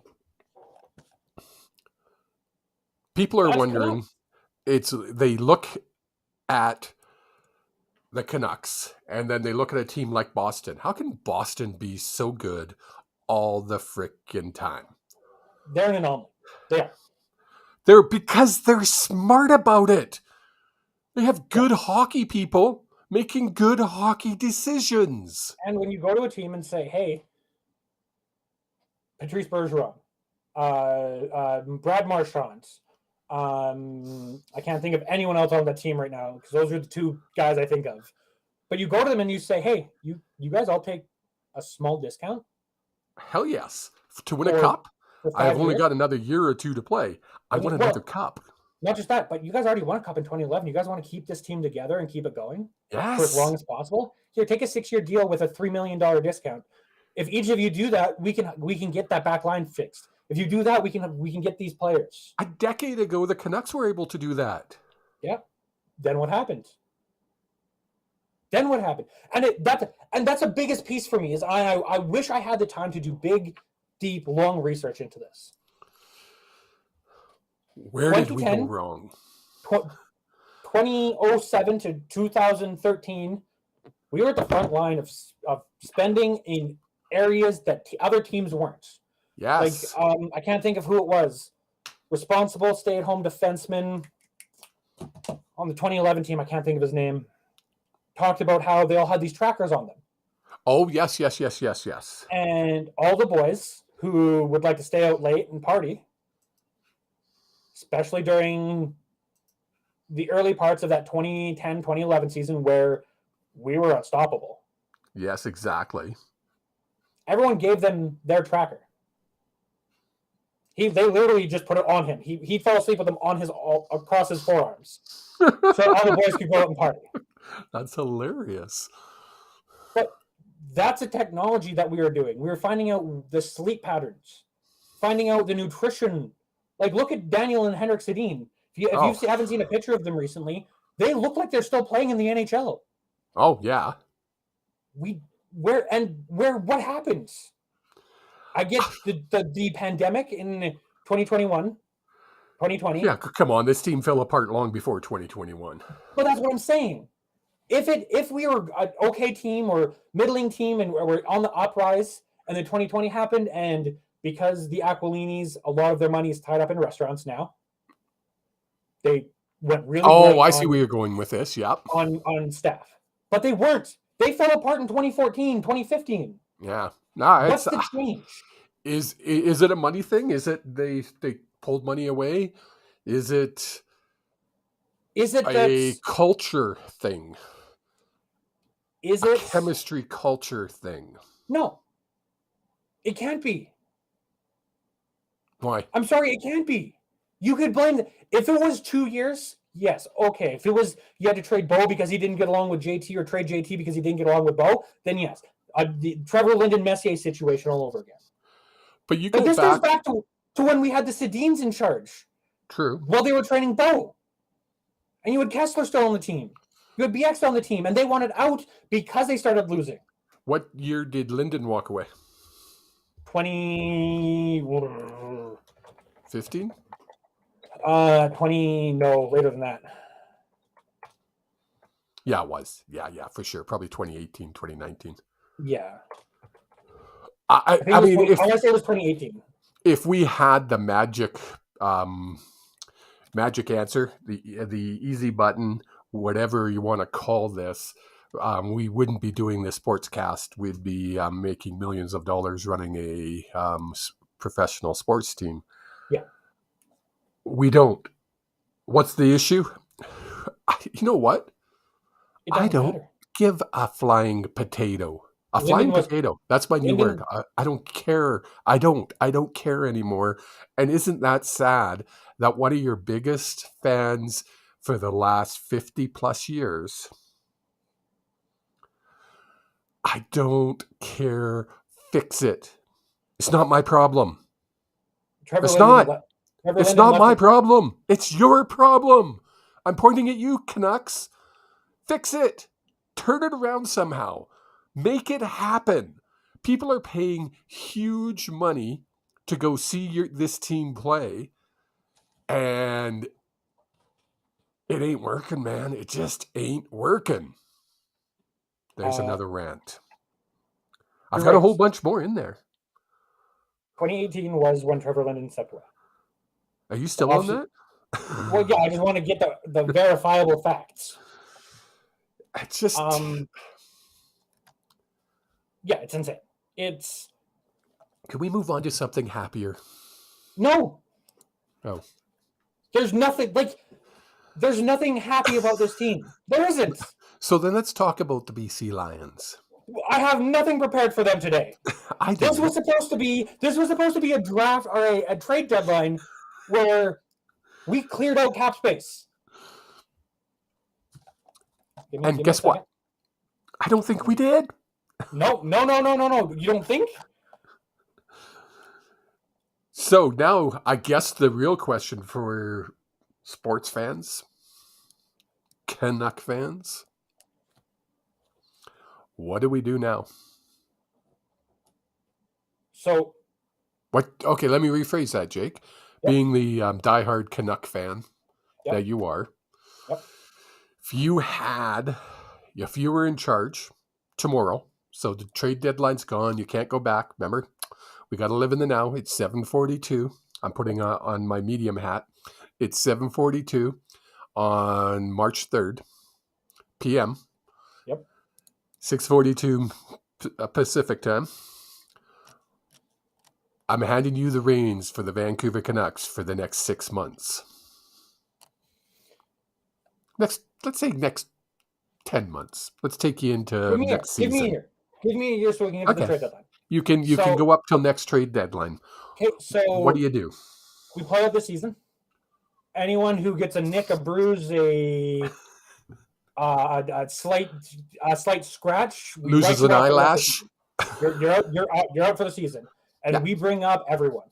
[SPEAKER 1] People are
[SPEAKER 2] That's
[SPEAKER 1] wondering, they look at the Canucks and then they look at a team like Boston. How can Boston be so good all the frickin' time?
[SPEAKER 2] They're an anomaly.
[SPEAKER 1] Because they're smart about it. They have good hockey people making good hockey decisions.
[SPEAKER 2] And when you go to a team and say, hey, Patrice Bergeron, Brad Marchand, I can't think of anyone else on that team right now because those are the two guys I think of. But you go to them and you say, hey, you guys all take a small discount?
[SPEAKER 1] Hell yes. To win a cup? I've only got another year or two to play. I want another cup.
[SPEAKER 2] Not just that, but you guys already won a cup in 2011. You guys want to keep this team together and keep it going
[SPEAKER 1] for
[SPEAKER 2] as long as possible? Here, take a 6-year deal with a $3 million discount. If each of you do that, we can get that back line fixed. If you do that, we can get these players.
[SPEAKER 1] A decade ago, the Canucks were able to do that.
[SPEAKER 2] Yeah. Then what happened? And that's the biggest piece for me is I wish I had the time to do big, deep, long research into this.
[SPEAKER 1] Where did we go wrong?
[SPEAKER 2] 2007 to 2013, we were at the front line of spending in areas that other teams weren't.
[SPEAKER 1] Yes.
[SPEAKER 2] I can't think of who it was. Responsible stay-at-home defenseman on the 2011 team, I can't think of his name, talked about how they all had these trackers on them.
[SPEAKER 1] Oh, yes.
[SPEAKER 2] And all the boys who would like to stay out late and party, especially during the early parts of that 2010, 2011 season where we were unstoppable.
[SPEAKER 1] Yes, exactly.
[SPEAKER 2] Everyone gave them their tracker. They literally just put it on him. He fell asleep with them across his forearms. So all the boys could go out and party.
[SPEAKER 1] That's hilarious.
[SPEAKER 2] But that's a technology that we were doing. We were finding out the sleep patterns, finding out the nutrition. Like, look at Daniel and Henrik Sedin. If you haven't seen a picture of them recently, they look like they're still playing in the NHL.
[SPEAKER 1] Oh, yeah.
[SPEAKER 2] What happens? I get the pandemic in 2020.
[SPEAKER 1] Yeah, come on. This team fell apart long before 2021.
[SPEAKER 2] But that's what I'm saying. If we were an okay team or middling team and we're on the uprise and then 2020 happened and because the Aquilinis, a lot of their money is tied up in restaurants now, they went really
[SPEAKER 1] I see where you're going with this. Yep.
[SPEAKER 2] On staff. But they weren't. They fell apart in 2014, 2015.
[SPEAKER 1] Yeah. No,
[SPEAKER 2] what's the change?
[SPEAKER 1] Is it a money thing? Is it they pulled money away? Is it a culture thing?
[SPEAKER 2] Is it
[SPEAKER 1] a chemistry culture thing?
[SPEAKER 2] No. It can't be.
[SPEAKER 1] Why?
[SPEAKER 2] I'm sorry, it can't be. You could blame if it was 2 years, yes, okay. If it was you had to trade Bo because he didn't get along with JT or trade JT because he didn't get along with Bo, then yes. The Trevor Linden Messier situation all over again.
[SPEAKER 1] But
[SPEAKER 2] this goes back to when we had the Sedins in charge.
[SPEAKER 1] True.
[SPEAKER 2] While they were training Bo. And you had Kessler still on the team. You had BX on the team, and they wanted out because they started losing.
[SPEAKER 1] What year did Linden walk away?
[SPEAKER 2] 2015? 20, no, later than that.
[SPEAKER 1] Yeah, it was. Yeah, for sure. Probably 2018, 2019.
[SPEAKER 2] Yeah.
[SPEAKER 1] I mean,
[SPEAKER 2] I want to say it was 2018.
[SPEAKER 1] If we had the magic answer, the easy button, whatever you want to call this, we wouldn't be doing this sportscast. We'd be making millions of dollars running a professional sports team.
[SPEAKER 2] Yeah.
[SPEAKER 1] We don't. What's the issue? You know what? I don't give a flying potato. A flying potato. That's my new word. I don't care. I don't care anymore. And isn't that sad that one of your biggest fans for the last 50 plus years, I don't care, fix it. It's not my problem. It's not my problem. It's your problem. I'm pointing at you, Canucks. Fix it. Turn it around somehow. Make it happen. People are paying huge money to go see this team play. And it ain't working, man. It just ain't working. There's another rant. I've got a whole bunch more in there.
[SPEAKER 2] 2018 was when Trevor Linden stepped away.
[SPEAKER 1] Are you still on that?
[SPEAKER 2] Well, yeah, I just want to get the verifiable facts.
[SPEAKER 1] It's just...
[SPEAKER 2] yeah, it's insane.
[SPEAKER 1] Can we move on to something happier?
[SPEAKER 2] No.
[SPEAKER 1] Oh.
[SPEAKER 2] There's nothing happy about this team. There isn't.
[SPEAKER 1] So then let's talk about the BC Lions.
[SPEAKER 2] I have nothing prepared for them today. This was supposed to be a draft or a trade deadline where we cleared out cap space.
[SPEAKER 1] And guess what? I don't think we did.
[SPEAKER 2] No. You don't think?
[SPEAKER 1] So now I guess the real question for sports fans, Canuck fans, what do we do now?
[SPEAKER 2] So,
[SPEAKER 1] what? Okay, let me rephrase that, Jake. Yep. Being the diehard Canuck fan that you are, if you were in charge tomorrow, so the trade deadline's gone, you can't go back. Remember, we got to live in the now. It's 7:42. I'm putting on my medium hat. It's 7:42 on March 3rd, p.m. 6:42 Pacific time. I'm handing you the reins for the Vancouver Canucks for the next 6 months. Let's say next 10 months. Let's take you into next season.
[SPEAKER 2] Give me a year so we can get to the trade deadline.
[SPEAKER 1] You can go up till next trade deadline.
[SPEAKER 2] Okay, so
[SPEAKER 1] what do you do?
[SPEAKER 2] We play out the season. Anyone who gets a nick, a bruise, a slight scratch,
[SPEAKER 1] loses an eyelash.
[SPEAKER 2] You're out for the season, and we bring up everyone.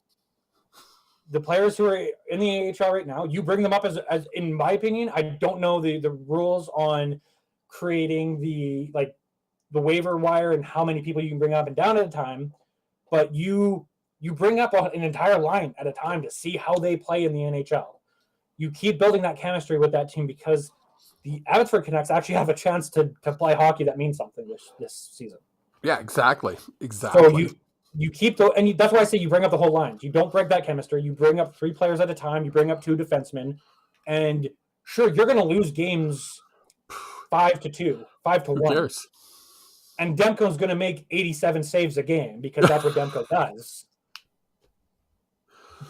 [SPEAKER 2] The players who are in the AHL right now, you bring them up as in my opinion. I don't know the rules on creating the waiver wire and how many people you can bring up and down at a time, but you bring up an entire line at a time to see how they play in the NHL. You keep building that chemistry with that team because the Abbotsford Canucks actually have a chance to play hockey that means something this season.
[SPEAKER 1] Yeah, exactly.
[SPEAKER 2] So you keep that's why I say you bring up the whole line. You don't break that chemistry. You bring up 3 players at a time. You bring up 2 defensemen, and sure, you're going to lose games 5-2, 5-1.
[SPEAKER 1] Who cares?
[SPEAKER 2] And Demko's going to make 87 saves a game because that's what Demko does.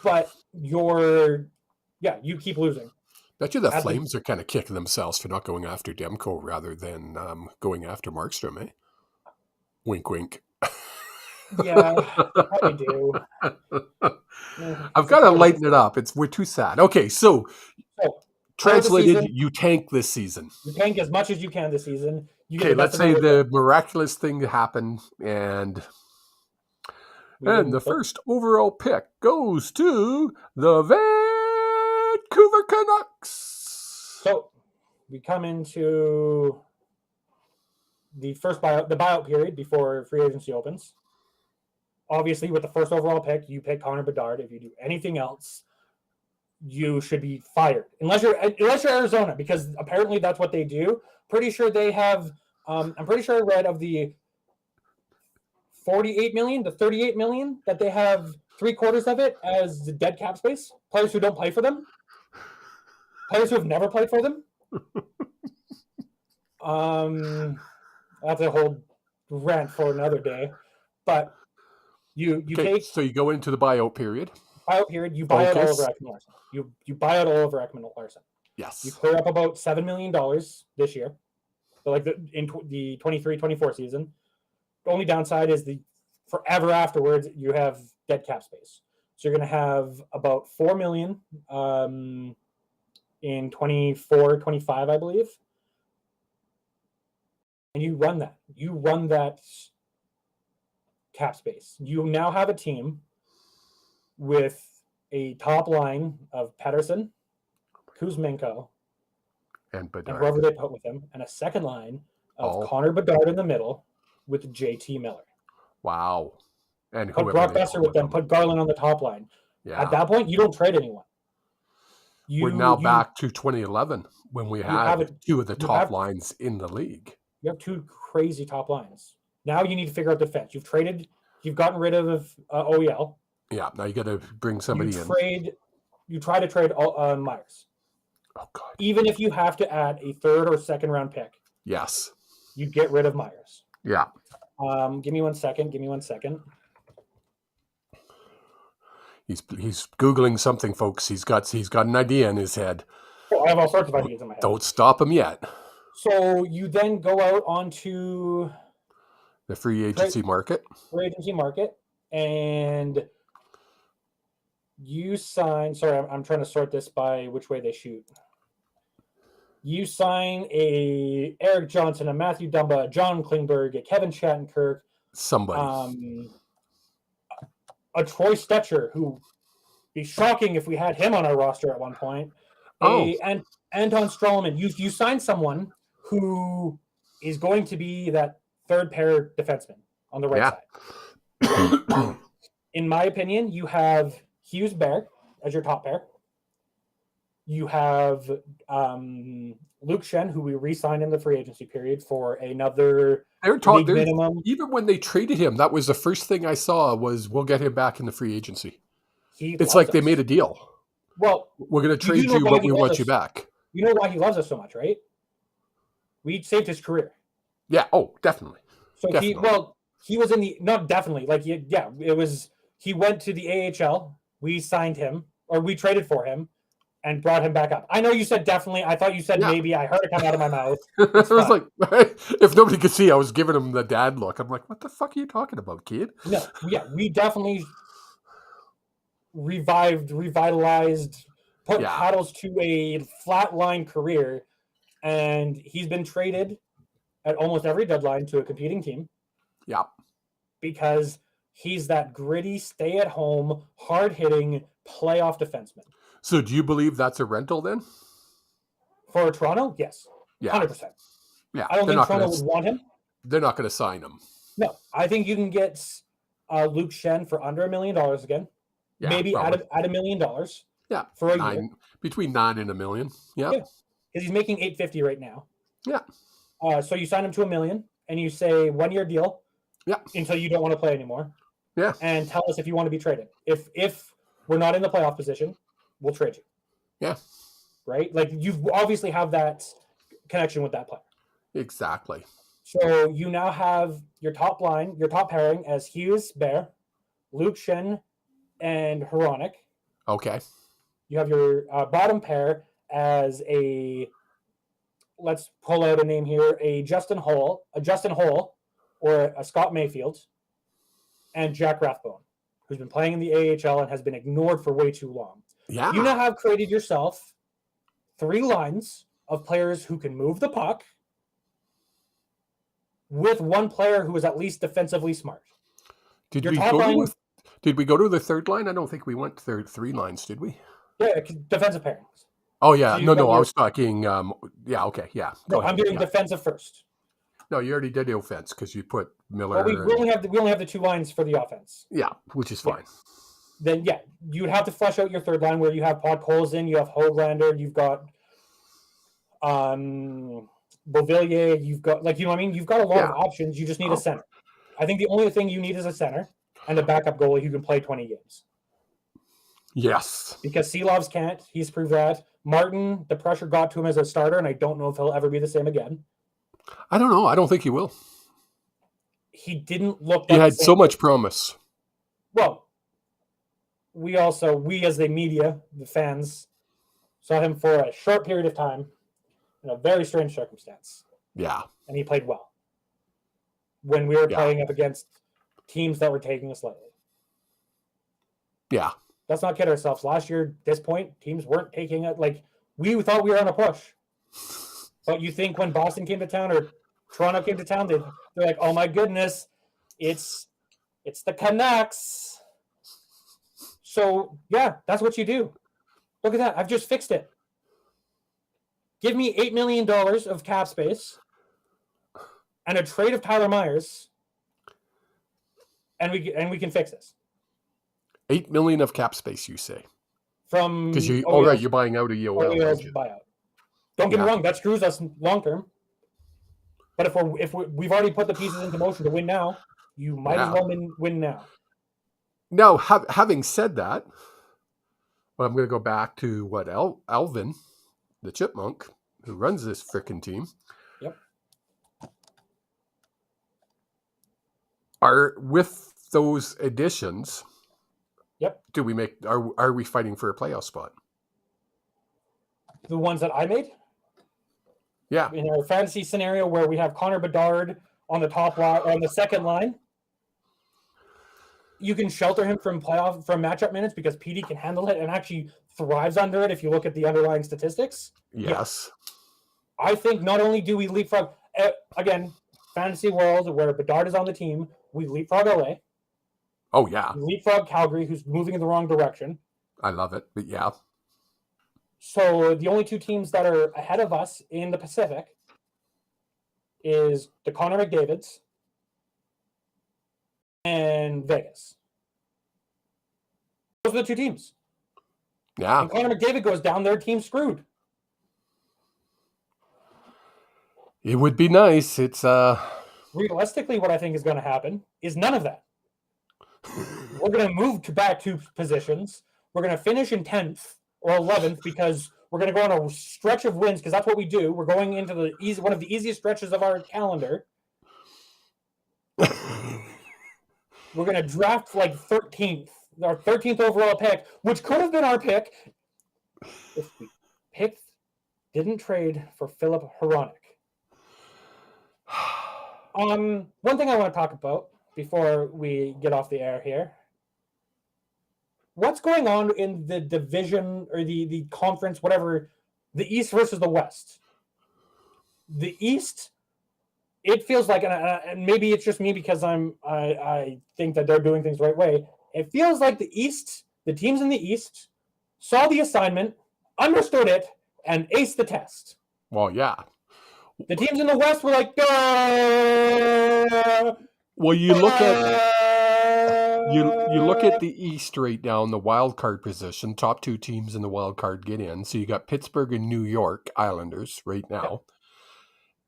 [SPEAKER 2] But you keep losing.
[SPEAKER 1] Bet you the Flames are kind of kicking themselves for not going after Demko rather than going after Markstrom, eh? Wink, wink.
[SPEAKER 2] Yeah, I do.
[SPEAKER 1] I've got to lighten it up. We're too sad. Okay, so translated, you tank this season.
[SPEAKER 2] You tank as much as you can this season.
[SPEAKER 1] Okay, let's say the miraculous thing happened, and the first overall pick goes to the Vancouver Canucks.
[SPEAKER 2] So we come into the buyout period before free agency opens. Obviously, with the first overall pick, you pick Connor Bedard. If you do anything else, you should be fired. Unless you're Arizona, because apparently that's what they do. Pretty sure they have. I'm pretty sure I read of the $48 million to $38 million that they have 3/4 of it as the dead cap space. Players who don't play for them. Players who have never played for them. That's a whole rant for another day. But you
[SPEAKER 1] go into the buyout period.
[SPEAKER 2] You buy out Oliver Ekman-Larsson. You buy out Oliver Ekman-Larsson.
[SPEAKER 1] Yes.
[SPEAKER 2] You clear up about $7 million this year. So in the 23-24 season. The only downside is forever afterwards you have dead cap space. So you're going to have about $4 million in 24-25, I believe. And you run that cap space. You now have a team with a top line of Pettersson, Kuzmenko,
[SPEAKER 1] and Bedard,
[SPEAKER 2] and whoever they put with him, and a second line of Connor Bedard in the middle with JT Miller.
[SPEAKER 1] Wow. And
[SPEAKER 2] put Brock Besser with them, put Garland on the top line. Yeah. At that point, you don't trade anyone.
[SPEAKER 1] We're now back to 2011 when we had two of the top lines in the league.
[SPEAKER 2] You have two crazy top lines. Now you need to figure out defense. You've gotten rid of OEL.
[SPEAKER 1] Yeah, now you got to bring somebody in.
[SPEAKER 2] You try to trade Myers.
[SPEAKER 1] Oh God!
[SPEAKER 2] Even if you have to add a third or second round pick.
[SPEAKER 1] Yes.
[SPEAKER 2] You get rid of Myers.
[SPEAKER 1] Yeah.
[SPEAKER 2] Give me 1 second.
[SPEAKER 1] He's Googling something, folks. He's got an idea in his head.
[SPEAKER 2] Oh, I have all sorts of ideas in my head.
[SPEAKER 1] Don't stop him yet.
[SPEAKER 2] So you then go out onto
[SPEAKER 1] the free agency market.
[SPEAKER 2] And you sign. Sorry, I'm trying to sort this by which way they shoot. You sign a Eric Johnson, a Matthew Dumba, a John Klingberg, a Kevin Shattenkirk,
[SPEAKER 1] somebody,
[SPEAKER 2] a Troy Stetcher, who be shocking if we had him on our roster at one point. And Anton Stralman. You sign someone who is going to be that third pair defenseman on the right side. In my opinion, you have Hughes Bear as your top pair. You have Luke Shen, who we re-signed in the free agency period for another league minimum.
[SPEAKER 1] Even when they traded him, that was the first thing I saw was we'll get him back in the free agency. It's like they made a deal.
[SPEAKER 2] Well,
[SPEAKER 1] we're going to trade you, but we want you back.
[SPEAKER 2] You know why he loves us so much, right? We saved his career.
[SPEAKER 1] Yeah. Oh, definitely.
[SPEAKER 2] So he was in the not definitely like it was. He went to the AHL. We signed him, or we traded for him, and brought him back up. I know you said definitely. I thought you said maybe. I heard it come out of my mouth.
[SPEAKER 1] It was like, if nobody could see, I was giving him the dad look. I'm like, what the fuck are you talking about, kid?
[SPEAKER 2] No, we definitely revitalized, put Paddles to a flatline career, and he's been traded at almost every deadline to a competing team.
[SPEAKER 1] Yeah.
[SPEAKER 2] Because he's that gritty, stay-at-home, hard-hitting playoff defenseman.
[SPEAKER 1] So do you believe that's a rental then?
[SPEAKER 2] For Toronto? Yes.
[SPEAKER 1] Yeah.
[SPEAKER 2] 100%.
[SPEAKER 1] Yeah.
[SPEAKER 2] I don't think Toronto would want him.
[SPEAKER 1] They're not going to sign him.
[SPEAKER 2] No. I think you can get Luke Shen for under $1 million again. Yeah, maybe at $1 million.
[SPEAKER 1] Yeah.
[SPEAKER 2] For a year.
[SPEAKER 1] Between $9 and $1 million. Yeah.
[SPEAKER 2] Because he's making $850 right now.
[SPEAKER 1] Yeah.
[SPEAKER 2] So you sign him to $1 million and you say 1 year deal.
[SPEAKER 1] Yeah.
[SPEAKER 2] Until you don't want to play anymore.
[SPEAKER 1] Yeah.
[SPEAKER 2] And tell us if you want to be traded. If we're not in the playoff position, we'll trade you.
[SPEAKER 1] Yeah.
[SPEAKER 2] Right? Like you obviously have that connection with that player.
[SPEAKER 1] Exactly.
[SPEAKER 2] So you now have your top line, your top pairing as Hughes, Bear, Luke Shen, and Hronik.
[SPEAKER 1] Okay.
[SPEAKER 2] You have your bottom pair as let's pull out a name here, a Justin Holl, or a Scott Mayfield, and Jack Rathbone, who's been playing in the AHL and has been ignored for way too long.
[SPEAKER 1] Yeah.
[SPEAKER 2] You now have created yourself 3 lines of players who can move the puck with one player who is at least defensively smart.
[SPEAKER 1] Did we go to the third line? I don't think we went to 3 lines, did we?
[SPEAKER 2] Yeah, defensive pairings.
[SPEAKER 1] Oh, yeah. So no, I was talking... okay, yeah.
[SPEAKER 2] No, I'm doing defensive first.
[SPEAKER 1] No, you already did the offense because you put Miller...
[SPEAKER 2] Well, we only have the 2 lines for the offense.
[SPEAKER 1] Yeah, which is fine.
[SPEAKER 2] Then, you would have to flesh out your third line where you have Podkolzin, you have Höglander, you've got Beauvillier, you've got... Like, you know what I mean? You've got a lot of options. You just need a center. I think the only thing you need is a center and a backup goalie who can play 20 games.
[SPEAKER 1] Yes.
[SPEAKER 2] Because Seelovs can't. He's proved that. Martin, the pressure got to him as a starter, and I don't know if he'll ever be the same again.
[SPEAKER 1] I don't know. I don't think he will.
[SPEAKER 2] He didn't look...
[SPEAKER 1] He had so much promise.
[SPEAKER 2] Well, we as the media, the fans, saw him for a short period of time in a very strange circumstance.
[SPEAKER 1] Yeah.
[SPEAKER 2] And he played well. When we were playing up against teams that were taking us lightly.
[SPEAKER 1] Yeah.
[SPEAKER 2] Let's not kid ourselves. Last year, at this point, teams weren't taking it. Like, we thought we were on a push. But you think when Boston came to town or Toronto came to town, they're like, oh my goodness, it's the Canucks. So, yeah, that's what you do. Look at that. I've just fixed it. Give me $8 million of cap space and a trade of Tyler Myers, and we can fix this.
[SPEAKER 1] $8 million of cap space, you say?
[SPEAKER 2] from
[SPEAKER 1] Because you're buying out a EOL
[SPEAKER 2] buyout. Don't get me wrong, that screws us long term. But if we've already put the pieces into motion to win now, you might as well win now.
[SPEAKER 1] Now, having said that, well, I'm going to go back to what Alvin, the chipmunk, who runs this frickin' team.
[SPEAKER 2] Yep.
[SPEAKER 1] Are with those additions.
[SPEAKER 2] Yep.
[SPEAKER 1] Are we fighting for a playoff spot?
[SPEAKER 2] The ones that I made?
[SPEAKER 1] Yeah.
[SPEAKER 2] In our fantasy scenario where we have Connor Bedard on the top line, on the second line, you can shelter him from matchup minutes because PD can handle it and actually thrives under it if you look at the underlying statistics.
[SPEAKER 1] Yes.
[SPEAKER 2] I think not only do we leapfrog, again, fantasy world where Bedard is on the team, we leapfrog LA.
[SPEAKER 1] Oh, yeah.
[SPEAKER 2] We leapfrog Calgary, who's moving in the wrong direction.
[SPEAKER 1] I love it, but yeah.
[SPEAKER 2] So the only two teams that are ahead of us in the Pacific is the Connor McDavids and Vegas. Those are the two teams.
[SPEAKER 1] Yeah.
[SPEAKER 2] And Connor McDavid goes down, their team's screwed.
[SPEAKER 1] It would be nice. It's
[SPEAKER 2] realistically what I think is going to happen is none of that. We're going to move back 2 positions. We're going to finish in 10th or 11th because we're going to go on a stretch of wins because that's what we do. We're going into one of the easiest stretches of our calendar. We're going to draft like 13th, our 13th overall pick, which could have been our pick if we didn't trade for Philip Hronek. One thing I want to talk about before we get off the air here. What's going on in the division or the conference, whatever, the East versus the West? The East, it feels like, and maybe it's just me because I think that they're doing things the right way. It feels like the East, the teams in the East, saw the assignment, understood it, and aced the test.
[SPEAKER 1] Well, yeah.
[SPEAKER 2] The teams in the West were like,
[SPEAKER 1] well, you look at the East right now in the wild card position. Top 2 teams in the wild card get in. So you got Pittsburgh and New York Islanders right now. Yep.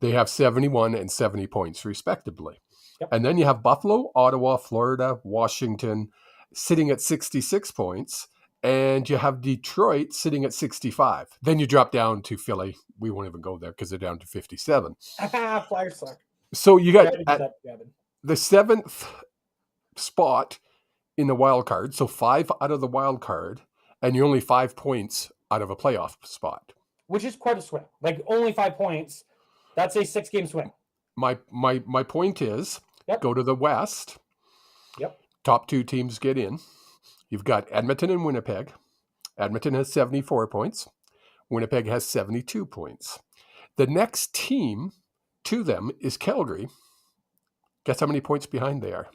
[SPEAKER 1] They have 71 and 70 points respectively. Yep. And then you have Buffalo, Ottawa, Florida, Washington sitting at 66 points. And you have Detroit sitting at 65. Then you drop down to Philly. We won't even go there because they're down to 57.
[SPEAKER 2] Flyers suck.
[SPEAKER 1] So you got the 7th spot in the wild card. So 5 out of the wild card. And you're only 5 points out of a playoff spot.
[SPEAKER 2] Which is quite a swing. Like only 5 points. That's a 6-game swing.
[SPEAKER 1] My point is, go to the West.
[SPEAKER 2] Yep.
[SPEAKER 1] Top 2 teams get in. You've got Edmonton and Winnipeg. Edmonton has 74 points. Winnipeg has 72 points. The next team to them is Calgary. Guess how many points behind they are?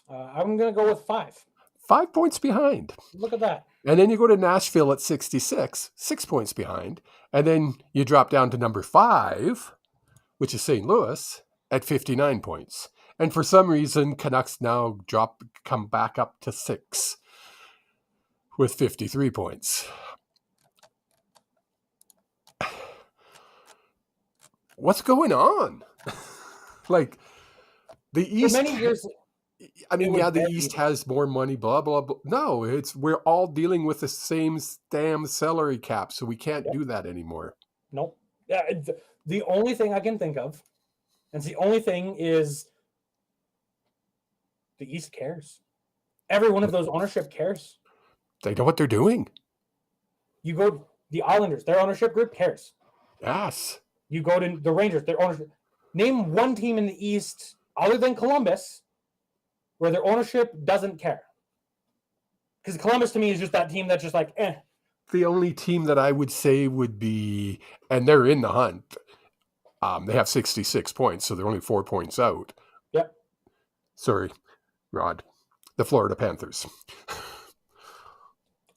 [SPEAKER 2] I'm going to go with 5.
[SPEAKER 1] 5 points behind.
[SPEAKER 2] Look at that.
[SPEAKER 1] And then you go to Nashville at 66, 6 points behind. And then you drop down to number 5, which is St. Louis, at 59 points. And for some reason, Canucks now come back up to 6. With 53 points. What's going on? Like, the East...
[SPEAKER 2] For many years...
[SPEAKER 1] I mean, the East has more money, blah, blah, blah. No, we're all dealing with the same damn salary cap, so we can't do that anymore.
[SPEAKER 2] Nope. The only thing I can think of, and the only thing is the East cares. Every one of those ownership cares.
[SPEAKER 1] They know what they're doing.
[SPEAKER 2] You go to the Islanders, their ownership group cares.
[SPEAKER 1] Yes.
[SPEAKER 2] You go to the Rangers, their ownership. Name one team in the East other than Columbus where their ownership doesn't care. Because Columbus to me is just that team that's just like, eh.
[SPEAKER 1] The only team that I would say would be, and they're in the hunt, they have 66 points, so they're only 4 points out.
[SPEAKER 2] Yep.
[SPEAKER 1] Sorry, Rod. The Florida Panthers.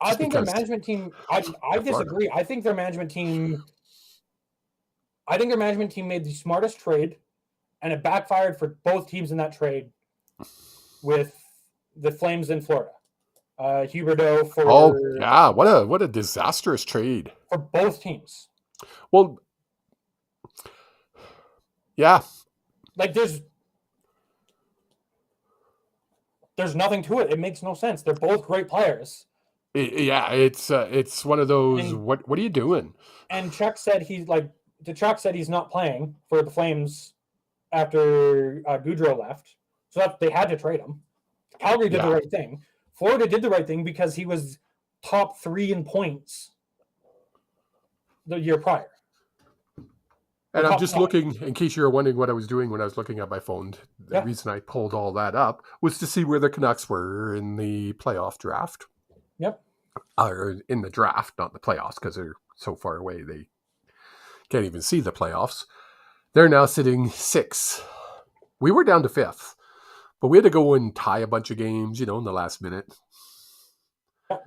[SPEAKER 2] I think their management team, I disagree. I think their management team made the smartest trade, and it backfired for both teams in that trade with the Flames in Florida. Huberdeau
[SPEAKER 1] Oh yeah, what a disastrous trade.
[SPEAKER 2] for both teams.
[SPEAKER 1] Well, yeah,
[SPEAKER 2] Like there's nothing to it. It makes no sense. They're both great players.
[SPEAKER 1] it's one of those.
[SPEAKER 2] And-
[SPEAKER 1] What are you doing?
[SPEAKER 2] And Chuck said he's not playing for the Flames after Goudreau left, so they had to trade him. Calgary did the right thing. Florida did the right thing because he was top 3 in points the year prior.
[SPEAKER 1] And I'm just looking, in case you were wondering what I was doing when I was looking at my phone. The reason I pulled all that up was to see where the Canucks were in the playoff draft.
[SPEAKER 2] Yep.
[SPEAKER 1] Or in the draft, not the playoffs, because they're so far away they can't even see the playoffs. They're now sitting 6. We were down to 5th, but we had to go and tie a bunch of games, in the last minute.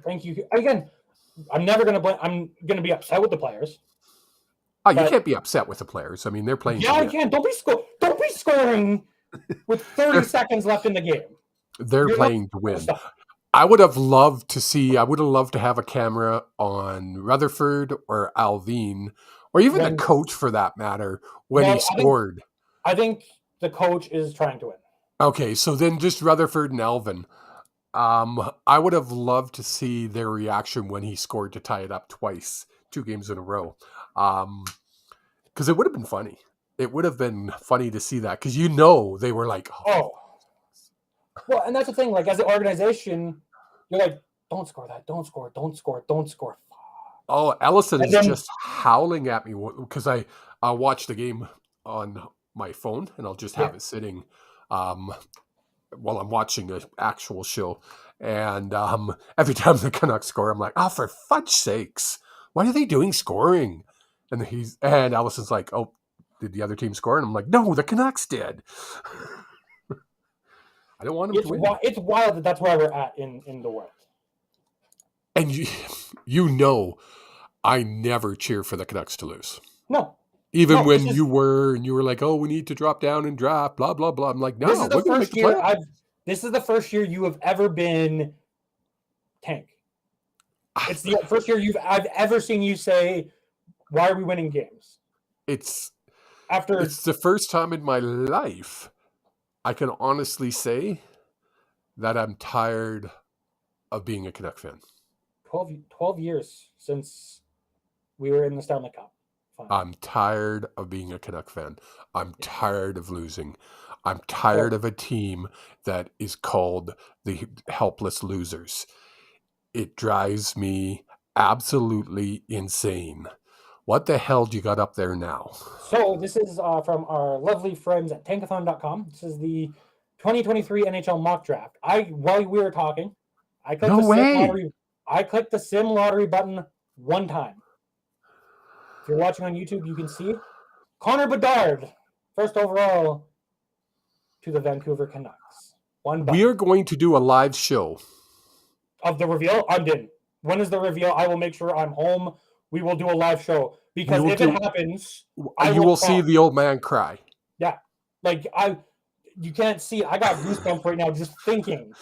[SPEAKER 2] Thank you. Again, I'm never going to blame. I'm going to be upset with the players.
[SPEAKER 1] Oh, you can't be upset with the players. I mean, they're playing.
[SPEAKER 2] Yeah, I can. Don't be scoring with 30 seconds left in the game.
[SPEAKER 1] You're playing to win. I would have loved to have a camera on Rutherford or Alvin, or even the coach for that matter, when he scored.
[SPEAKER 2] I think the coach is trying to win.
[SPEAKER 1] Okay, so then just Rutherford and Alvin. I would have loved to see their reaction when he scored to tie it up twice, 2 games in a row. Because it would have been funny. It would have been funny to see that, because they were like,
[SPEAKER 2] oh. Well, and that's the thing. Like, as an organization, you're like, don't score that. Don't score. Don't score. Don't score.
[SPEAKER 1] Oh, Ellison is just howling at me because I watch the game on my phone, and I'll just have it sitting while I'm watching an actual show. And every time the Canucks score, I'm like, oh, for fudge sakes, what are they doing scoring? And Allison's like, oh, did the other team score? And I'm like, no, the Canucks did. I don't want them to win.
[SPEAKER 2] It's wild that's where we're at in the world.
[SPEAKER 1] And I never cheer for the Canucks to lose.
[SPEAKER 2] No.
[SPEAKER 1] Even when you were like, oh, we need to drop down and draft, blah, blah, blah. I'm like, no, we're going to make the playoffs.
[SPEAKER 2] This is the first year you have ever been tank. It's the first year I've ever seen you say, why are we winning games?
[SPEAKER 1] It's the first time in my life I can honestly say that I'm tired of being a Canuck fan.
[SPEAKER 2] 12 years since we were in the Stanley Cup. Fine.
[SPEAKER 1] I'm tired of being a Canuck fan. I'm tired of losing. I'm tired of a team that is called the helpless losers. It drives me absolutely insane. What the hell do you got up there now?
[SPEAKER 2] So this is from our lovely friends at tankathon.com. This is the 2023 NHL mock draft. While we were talking, I clicked the sim lottery button one time. If you're watching on YouTube, you can see Connor Bedard, first overall to the Vancouver Canucks.
[SPEAKER 1] We are going to do a live show
[SPEAKER 2] of the reveal. I'm in. When is the reveal? I will make sure I'm home. We will do a live show, because if it happens,
[SPEAKER 1] you will see the old man cry.
[SPEAKER 2] Yeah, you can't see it. I got goosebumps right now just thinking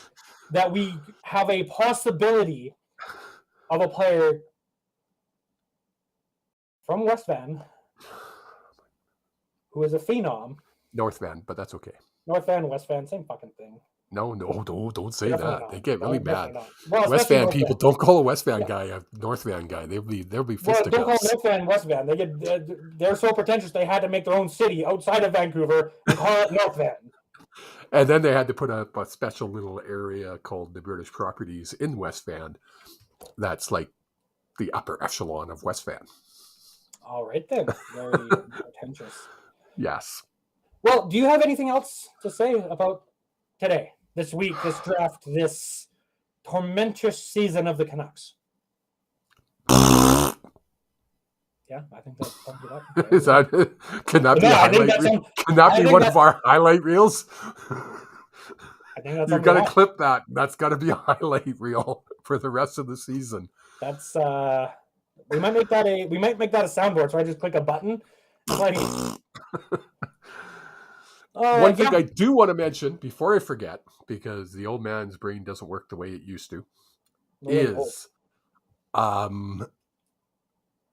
[SPEAKER 2] that we have a possibility of a player from West Van who is a phenom.
[SPEAKER 1] North Van, but that's okay.
[SPEAKER 2] North Van, West Van, same fucking thing.
[SPEAKER 1] No, don't say that. They get really mad.
[SPEAKER 2] Well,
[SPEAKER 1] West Van people, don't call a West Van guy a North Van guy. They'll be fisticuffs.
[SPEAKER 2] Well, don't call North Van West Van. They're so pretentious they had to make their own city outside of Vancouver and call it North Van.
[SPEAKER 1] And then they had to put up a special little area called the British Properties in West Van. That's like the upper echelon of West Van.
[SPEAKER 2] All right then. Very pretentious.
[SPEAKER 1] Yes.
[SPEAKER 2] Well, do you have anything else to say about today, this week, this draft, this tormentous season of the Canucks? Yeah, I think that sums it up. Okay.
[SPEAKER 1] Is that can that be one of our highlight reels?
[SPEAKER 2] I think that's
[SPEAKER 1] you've got to clip that. That's got to be a highlight reel for the rest of the season.
[SPEAKER 2] That's we might make that a soundboard. So I just click a button.
[SPEAKER 1] One thing I do want to mention before I forget, because the old man's brain doesn't work the way it used to. is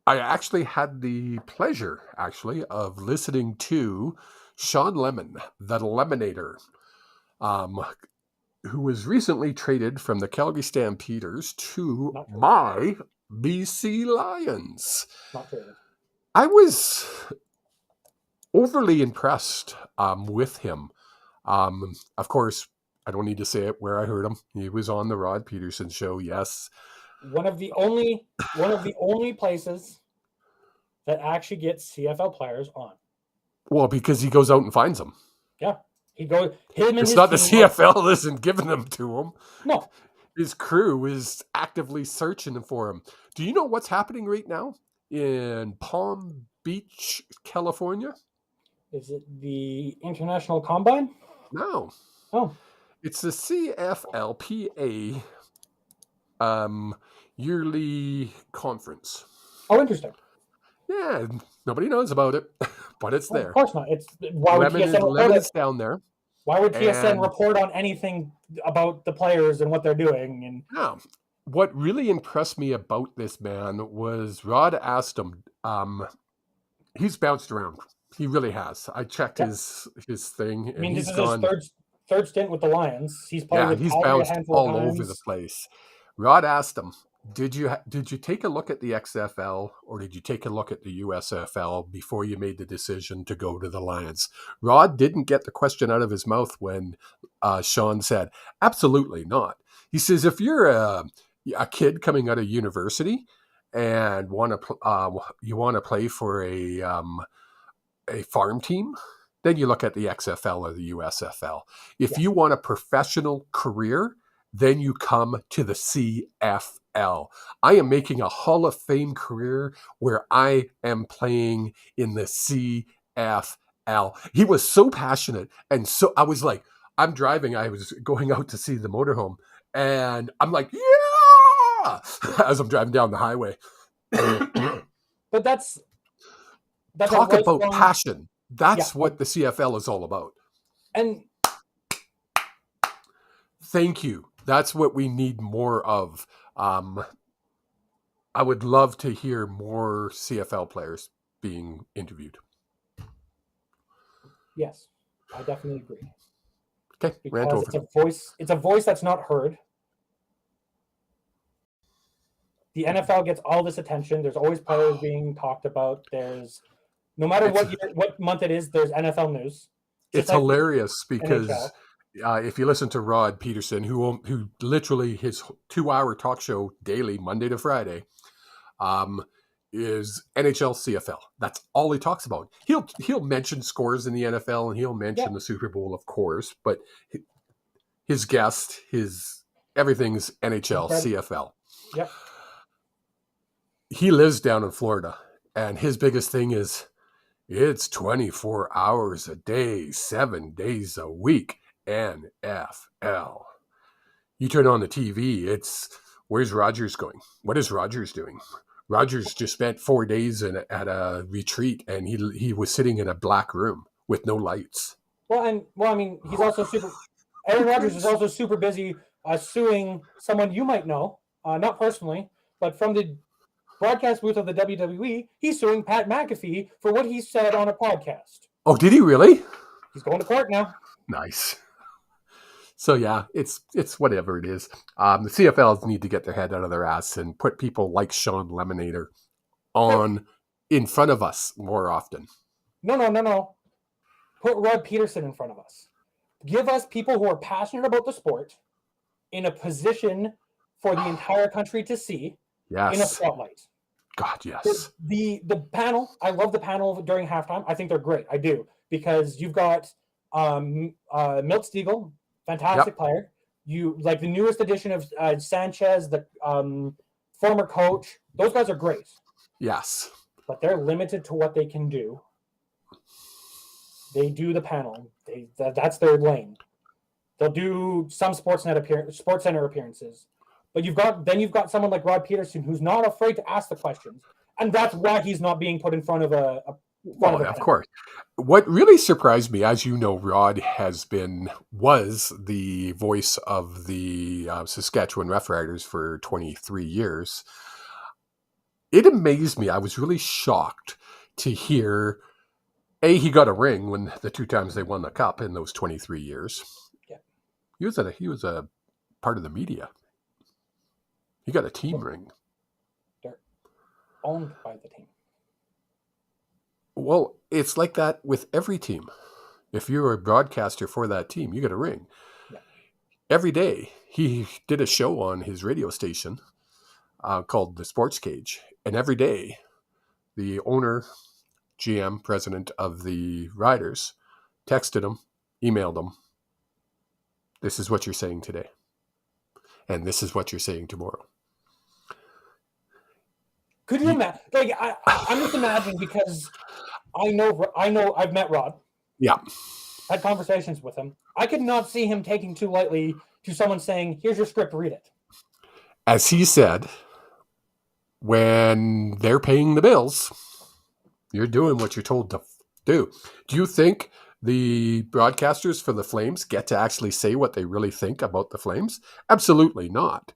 [SPEAKER 1] I actually had the pleasure of listening to Sean Lemon, the Lemonator, who was recently traded from the Calgary Stampeders to my BC Lions.
[SPEAKER 2] Not traded.
[SPEAKER 1] I was overly impressed with him. Of course, I don't need to say it where I heard him. He was on the Rod Peterson show. Yes,
[SPEAKER 2] one of the only places that actually gets CFL players on.
[SPEAKER 1] Well, because he goes out and finds them.
[SPEAKER 2] Yeah, he goes. It's
[SPEAKER 1] not the CFL isn't giving them to him.
[SPEAKER 2] No,
[SPEAKER 1] his crew is actively searching for him. Do you know what's happening right now in Palm Beach, California?
[SPEAKER 2] Is it the International Combine?
[SPEAKER 1] No.
[SPEAKER 2] Oh.
[SPEAKER 1] It's the CFLPA yearly conference.
[SPEAKER 2] Oh, interesting.
[SPEAKER 1] Yeah, nobody knows about it, but it's there.
[SPEAKER 2] Of course not. It's why would
[SPEAKER 1] Lemon is down there.
[SPEAKER 2] Why would TSN report on anything about the players and what they're doing? And
[SPEAKER 1] no, what really impressed me about this man was Rod asked him. He's bounced around. He really has. I checked his thing.
[SPEAKER 2] I mean, this is his third stint with the Lions. He's played with
[SPEAKER 1] he's bounced all over the place. Rod asked him, Did you take a look at the XFL or did you take a look at the USFL before you made the decision to go to the Lions? Rod didn't get the question out of his mouth when Sean said, absolutely not. He says, if you're a kid coming out of university and you want to play for a farm team, then you look at the XFL or the USFL. If you want a professional career, then you come to the CFL. I am making a Hall of Fame career where I am playing in the CFL. He was so passionate. And so I was like, I'm driving. I was going out to see the motorhome. And I'm like, yeah, as I'm driving down the highway.
[SPEAKER 2] But that's
[SPEAKER 1] talk about passion. That's what the CFL is all about.
[SPEAKER 2] And
[SPEAKER 1] thank you. That's what we need more of. I would love to hear more CFL players being interviewed.
[SPEAKER 2] Yes, I definitely agree.
[SPEAKER 1] Okay,
[SPEAKER 2] because it's a voice that's not heard. The NFL gets all this attention. There's always players being talked about. There's no matter what month it is, there's NFL news.
[SPEAKER 1] It's hilarious because if you listen to Rod Peterson, who literally his 2-hour talk show daily, Monday to Friday, is NHL CFL. That's all he talks about. He'll mention scores in the NFL and he'll mention the Super Bowl, of course, but his guest, everything's NHL CFL.
[SPEAKER 2] Yep.
[SPEAKER 1] He lives down in Florida, and his biggest thing is it's 24 hours a day, 7 days a week, NFL. You turn on the TV, it's where's Rodgers going? What is Rodgers doing? Rodgers just spent 4 days at a retreat, and he was sitting in a black room with no lights.
[SPEAKER 2] Well, I mean, he's also Aaron Rodgers is also super busy suing someone you might know, not personally, but from the broadcast booth of the WWE. He's suing Pat McAfee for what he said on a podcast.
[SPEAKER 1] Oh, did he really?
[SPEAKER 2] He's going to court now.
[SPEAKER 1] Nice. So yeah, it's whatever it is. The CFLs need to get their head out of their ass and put people like Sean Lemonator on in front of us more often.
[SPEAKER 2] No. Put Rod Peterson in front of us. Give us people who are passionate about the sport in a position for the entire country to see.
[SPEAKER 1] Yes.
[SPEAKER 2] In a spotlight.
[SPEAKER 1] God, yes.
[SPEAKER 2] The panel, I love the panel during halftime. I think they're great. I do. Because you've got Milt Stiegel, fantastic player. You like the newest addition of Sanchez, the former coach. Those guys are great.
[SPEAKER 1] Yes.
[SPEAKER 2] But they're limited to what they can do. They do the panel. That's their lane. They'll do some Sports Center appearances. But you've got someone like Rod Peterson who's not afraid to ask the questions. And that's why he's not being put in front of
[SPEAKER 1] Well, of course. What really surprised me, as you know, Rod was the voice of the Saskatchewan Roughriders for 23 years. It amazed me. I was really shocked to hear, he got a ring when the 2 times they won the cup in those 23 years.
[SPEAKER 2] Yeah.
[SPEAKER 1] He was a part of the media. He got a team ring.
[SPEAKER 2] They're owned by the team.
[SPEAKER 1] Well, it's like that with every team. If you're a broadcaster for that team, you get a ring.
[SPEAKER 2] Yeah.
[SPEAKER 1] Every day, he did a show on his radio station called The Sports Cage. And every day, the owner, GM, president of the Riders, texted him, emailed him, this is what you're saying today. And this is what you're saying tomorrow.
[SPEAKER 2] Could you imagine? Like, I'm just imagining, because I know I've met Rod.
[SPEAKER 1] Yeah.
[SPEAKER 2] Had conversations with him. I could not see him taking too lightly to someone saying, here's your script, read it.
[SPEAKER 1] As he said, when they're paying the bills, you're doing what you're told to do. Do you think the broadcasters for the Flames get to actually say what they really think about the Flames? Absolutely not.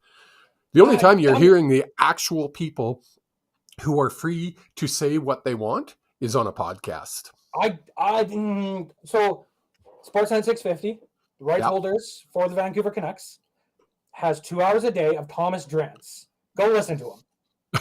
[SPEAKER 1] The only time you're hearing the actual people who are free to say what they want is on a podcast.
[SPEAKER 2] So Sportsnet 650, the rights holders for the Vancouver Canucks, has 2 hours a day of Thomas Drance. Go listen to him.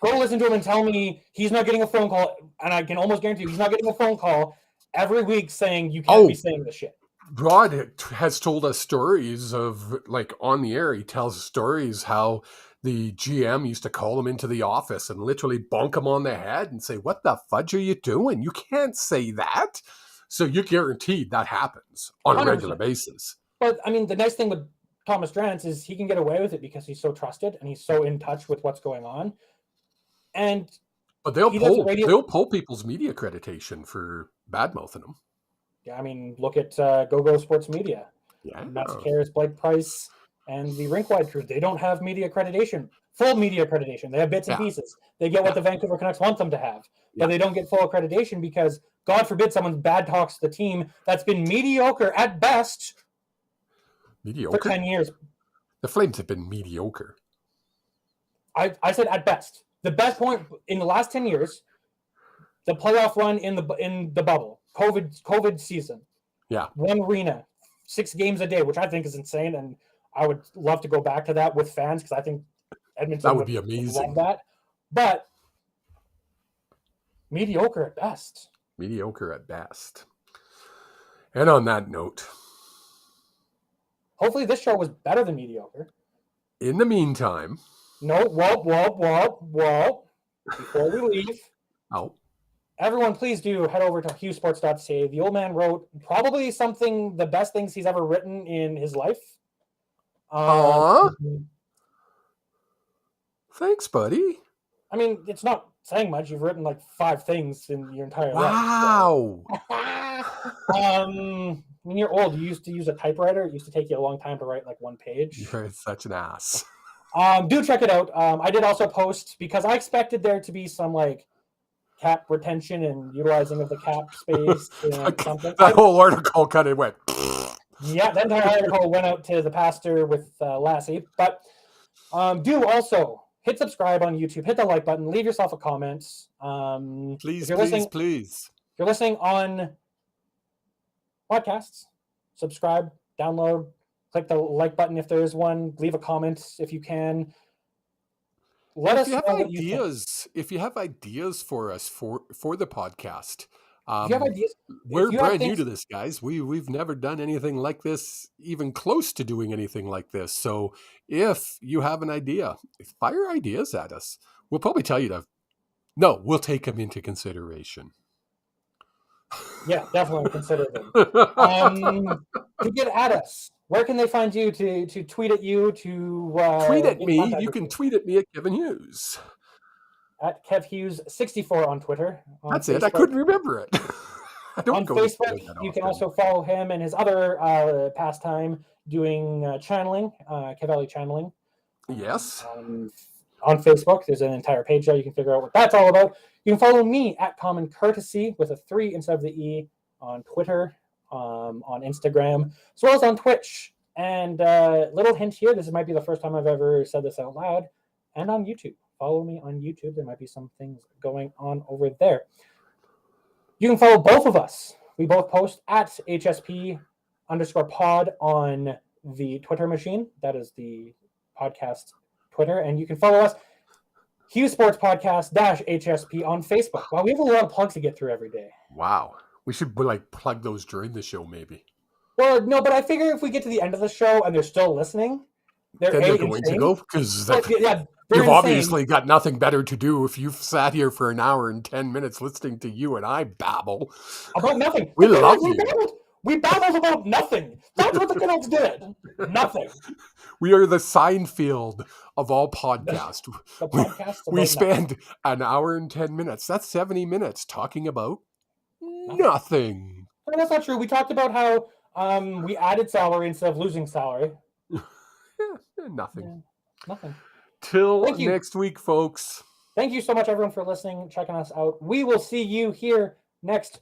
[SPEAKER 2] Go listen to him and tell me he's not getting a phone call, and I can almost guarantee you he's not getting a phone call every week saying you can't be saying this shit.
[SPEAKER 1] Rod has told us stories of, like, on the air, he tells stories how the GM used to call him into the office and literally bonk him on the head and say, what the fudge are you doing? You can't say that. So you're guaranteed that happens on 100%. A regular basis.
[SPEAKER 2] But, I mean, the nice thing with Thomas Drance is he can get away with it because he's so trusted and he's so in touch with what's going on.
[SPEAKER 1] But they'll pull people's media accreditation for bad-mouthing them.
[SPEAKER 2] Yeah, I mean, look at Go Sports Media.
[SPEAKER 1] Yeah.
[SPEAKER 2] Matt Cares, Blake Price, and the Rink-Wide crew. They don't have media accreditation, full media accreditation. They have bits and pieces. They get what the Vancouver Canucks want them to have. But they don't get full accreditation because, God forbid, someone bad talks the team that's been mediocre at best for 10 years.
[SPEAKER 1] The Flames have been mediocre.
[SPEAKER 2] I said at best. The best point in the last 10 years, the playoff run in the bubble, COVID season.
[SPEAKER 1] Yeah.
[SPEAKER 2] One arena, 6 games a day, which I think is insane, and I would love to go back to that with fans because I think Edmonton
[SPEAKER 1] would be amazing.
[SPEAKER 2] Love that. But mediocre at best.
[SPEAKER 1] Mediocre at best. And on that note,
[SPEAKER 2] hopefully this show was better than mediocre.
[SPEAKER 1] In the meantime,
[SPEAKER 2] whoa. Before we leave, everyone, please do head over to HughesSports.ca. The old man wrote probably the best things he's ever written in his life.
[SPEAKER 1] Thanks, buddy.
[SPEAKER 2] I mean, it's not saying much. You've written like 5 things in your entire
[SPEAKER 1] life.
[SPEAKER 2] Wow. When you're old, you used to use a typewriter. It used to take you a long time to write like 1 page.
[SPEAKER 1] You're such an ass.
[SPEAKER 2] Do check it out. I did also post because I expected there to be some like cap retention and utilizing of the cap space. Something.
[SPEAKER 1] That whole article kind of went.
[SPEAKER 2] Yeah, that entire article went out to the pastor with Lassie. But do also hit subscribe on YouTube, hit the like button, leave yourself a comment.
[SPEAKER 1] Please.
[SPEAKER 2] If you're listening on podcasts, subscribe, download, click the like button if there is one, leave a comment if you can. If you have ideas for us for the podcast, if you have ideas, we're brand new to this, guys. We've never done anything like this, even close to doing anything like this. So if you have an idea, fire ideas at us. We'll probably tell you we'll take them into consideration. Yeah, definitely consider them. To get at us, where can they find you to tweet at you?
[SPEAKER 1] Tweet at me. You can tweet at me at Kevin Hughes.
[SPEAKER 2] At Kev Hughes 64 on Twitter.
[SPEAKER 1] That's Facebook. It. I couldn't remember it.
[SPEAKER 2] On Facebook, you can also follow him and his other pastime doing channeling, Cavelli channeling.
[SPEAKER 1] Yes.
[SPEAKER 2] on Facebook. There's an entire page there. You can figure out what that's all about. You can follow me at Common Courtesy with a 3 instead of the E on Twitter, on Instagram, as well as on Twitch. And little hint here, this might be the first time I've ever said this out loud, and on YouTube. Follow me on YouTube. There might be some things going on over there. You can follow both of us. We both post at HSP_pod on the Twitter machine. That is the podcast Twitter. And you can follow us, Hughes Sports Podcast -HSP on Facebook. Wow, we have a lot of plugs to get through every day.
[SPEAKER 1] Wow. We should plug those during the show, maybe.
[SPEAKER 2] Well, no, but I figure if we get to the end of the show and they're still listening, they're
[SPEAKER 1] going to go, because
[SPEAKER 2] you've
[SPEAKER 1] obviously got nothing better to do if you've sat here for an hour and 10 minutes listening to you and I babble.
[SPEAKER 2] About nothing.
[SPEAKER 1] We love you.
[SPEAKER 2] We babbled about nothing. That's what the Canucks did. Nothing.
[SPEAKER 1] We are the Seinfeld of all podcasts. We spend an hour and 10 minutes. That's 70 minutes talking about nothing.
[SPEAKER 2] No, that's not true. We talked about how we added salary instead of losing salary.
[SPEAKER 1] Nothing.
[SPEAKER 2] Yeah, nothing.
[SPEAKER 1] Till next week, folks.
[SPEAKER 2] Thank you so much, everyone, for listening, checking us out. We will see you here next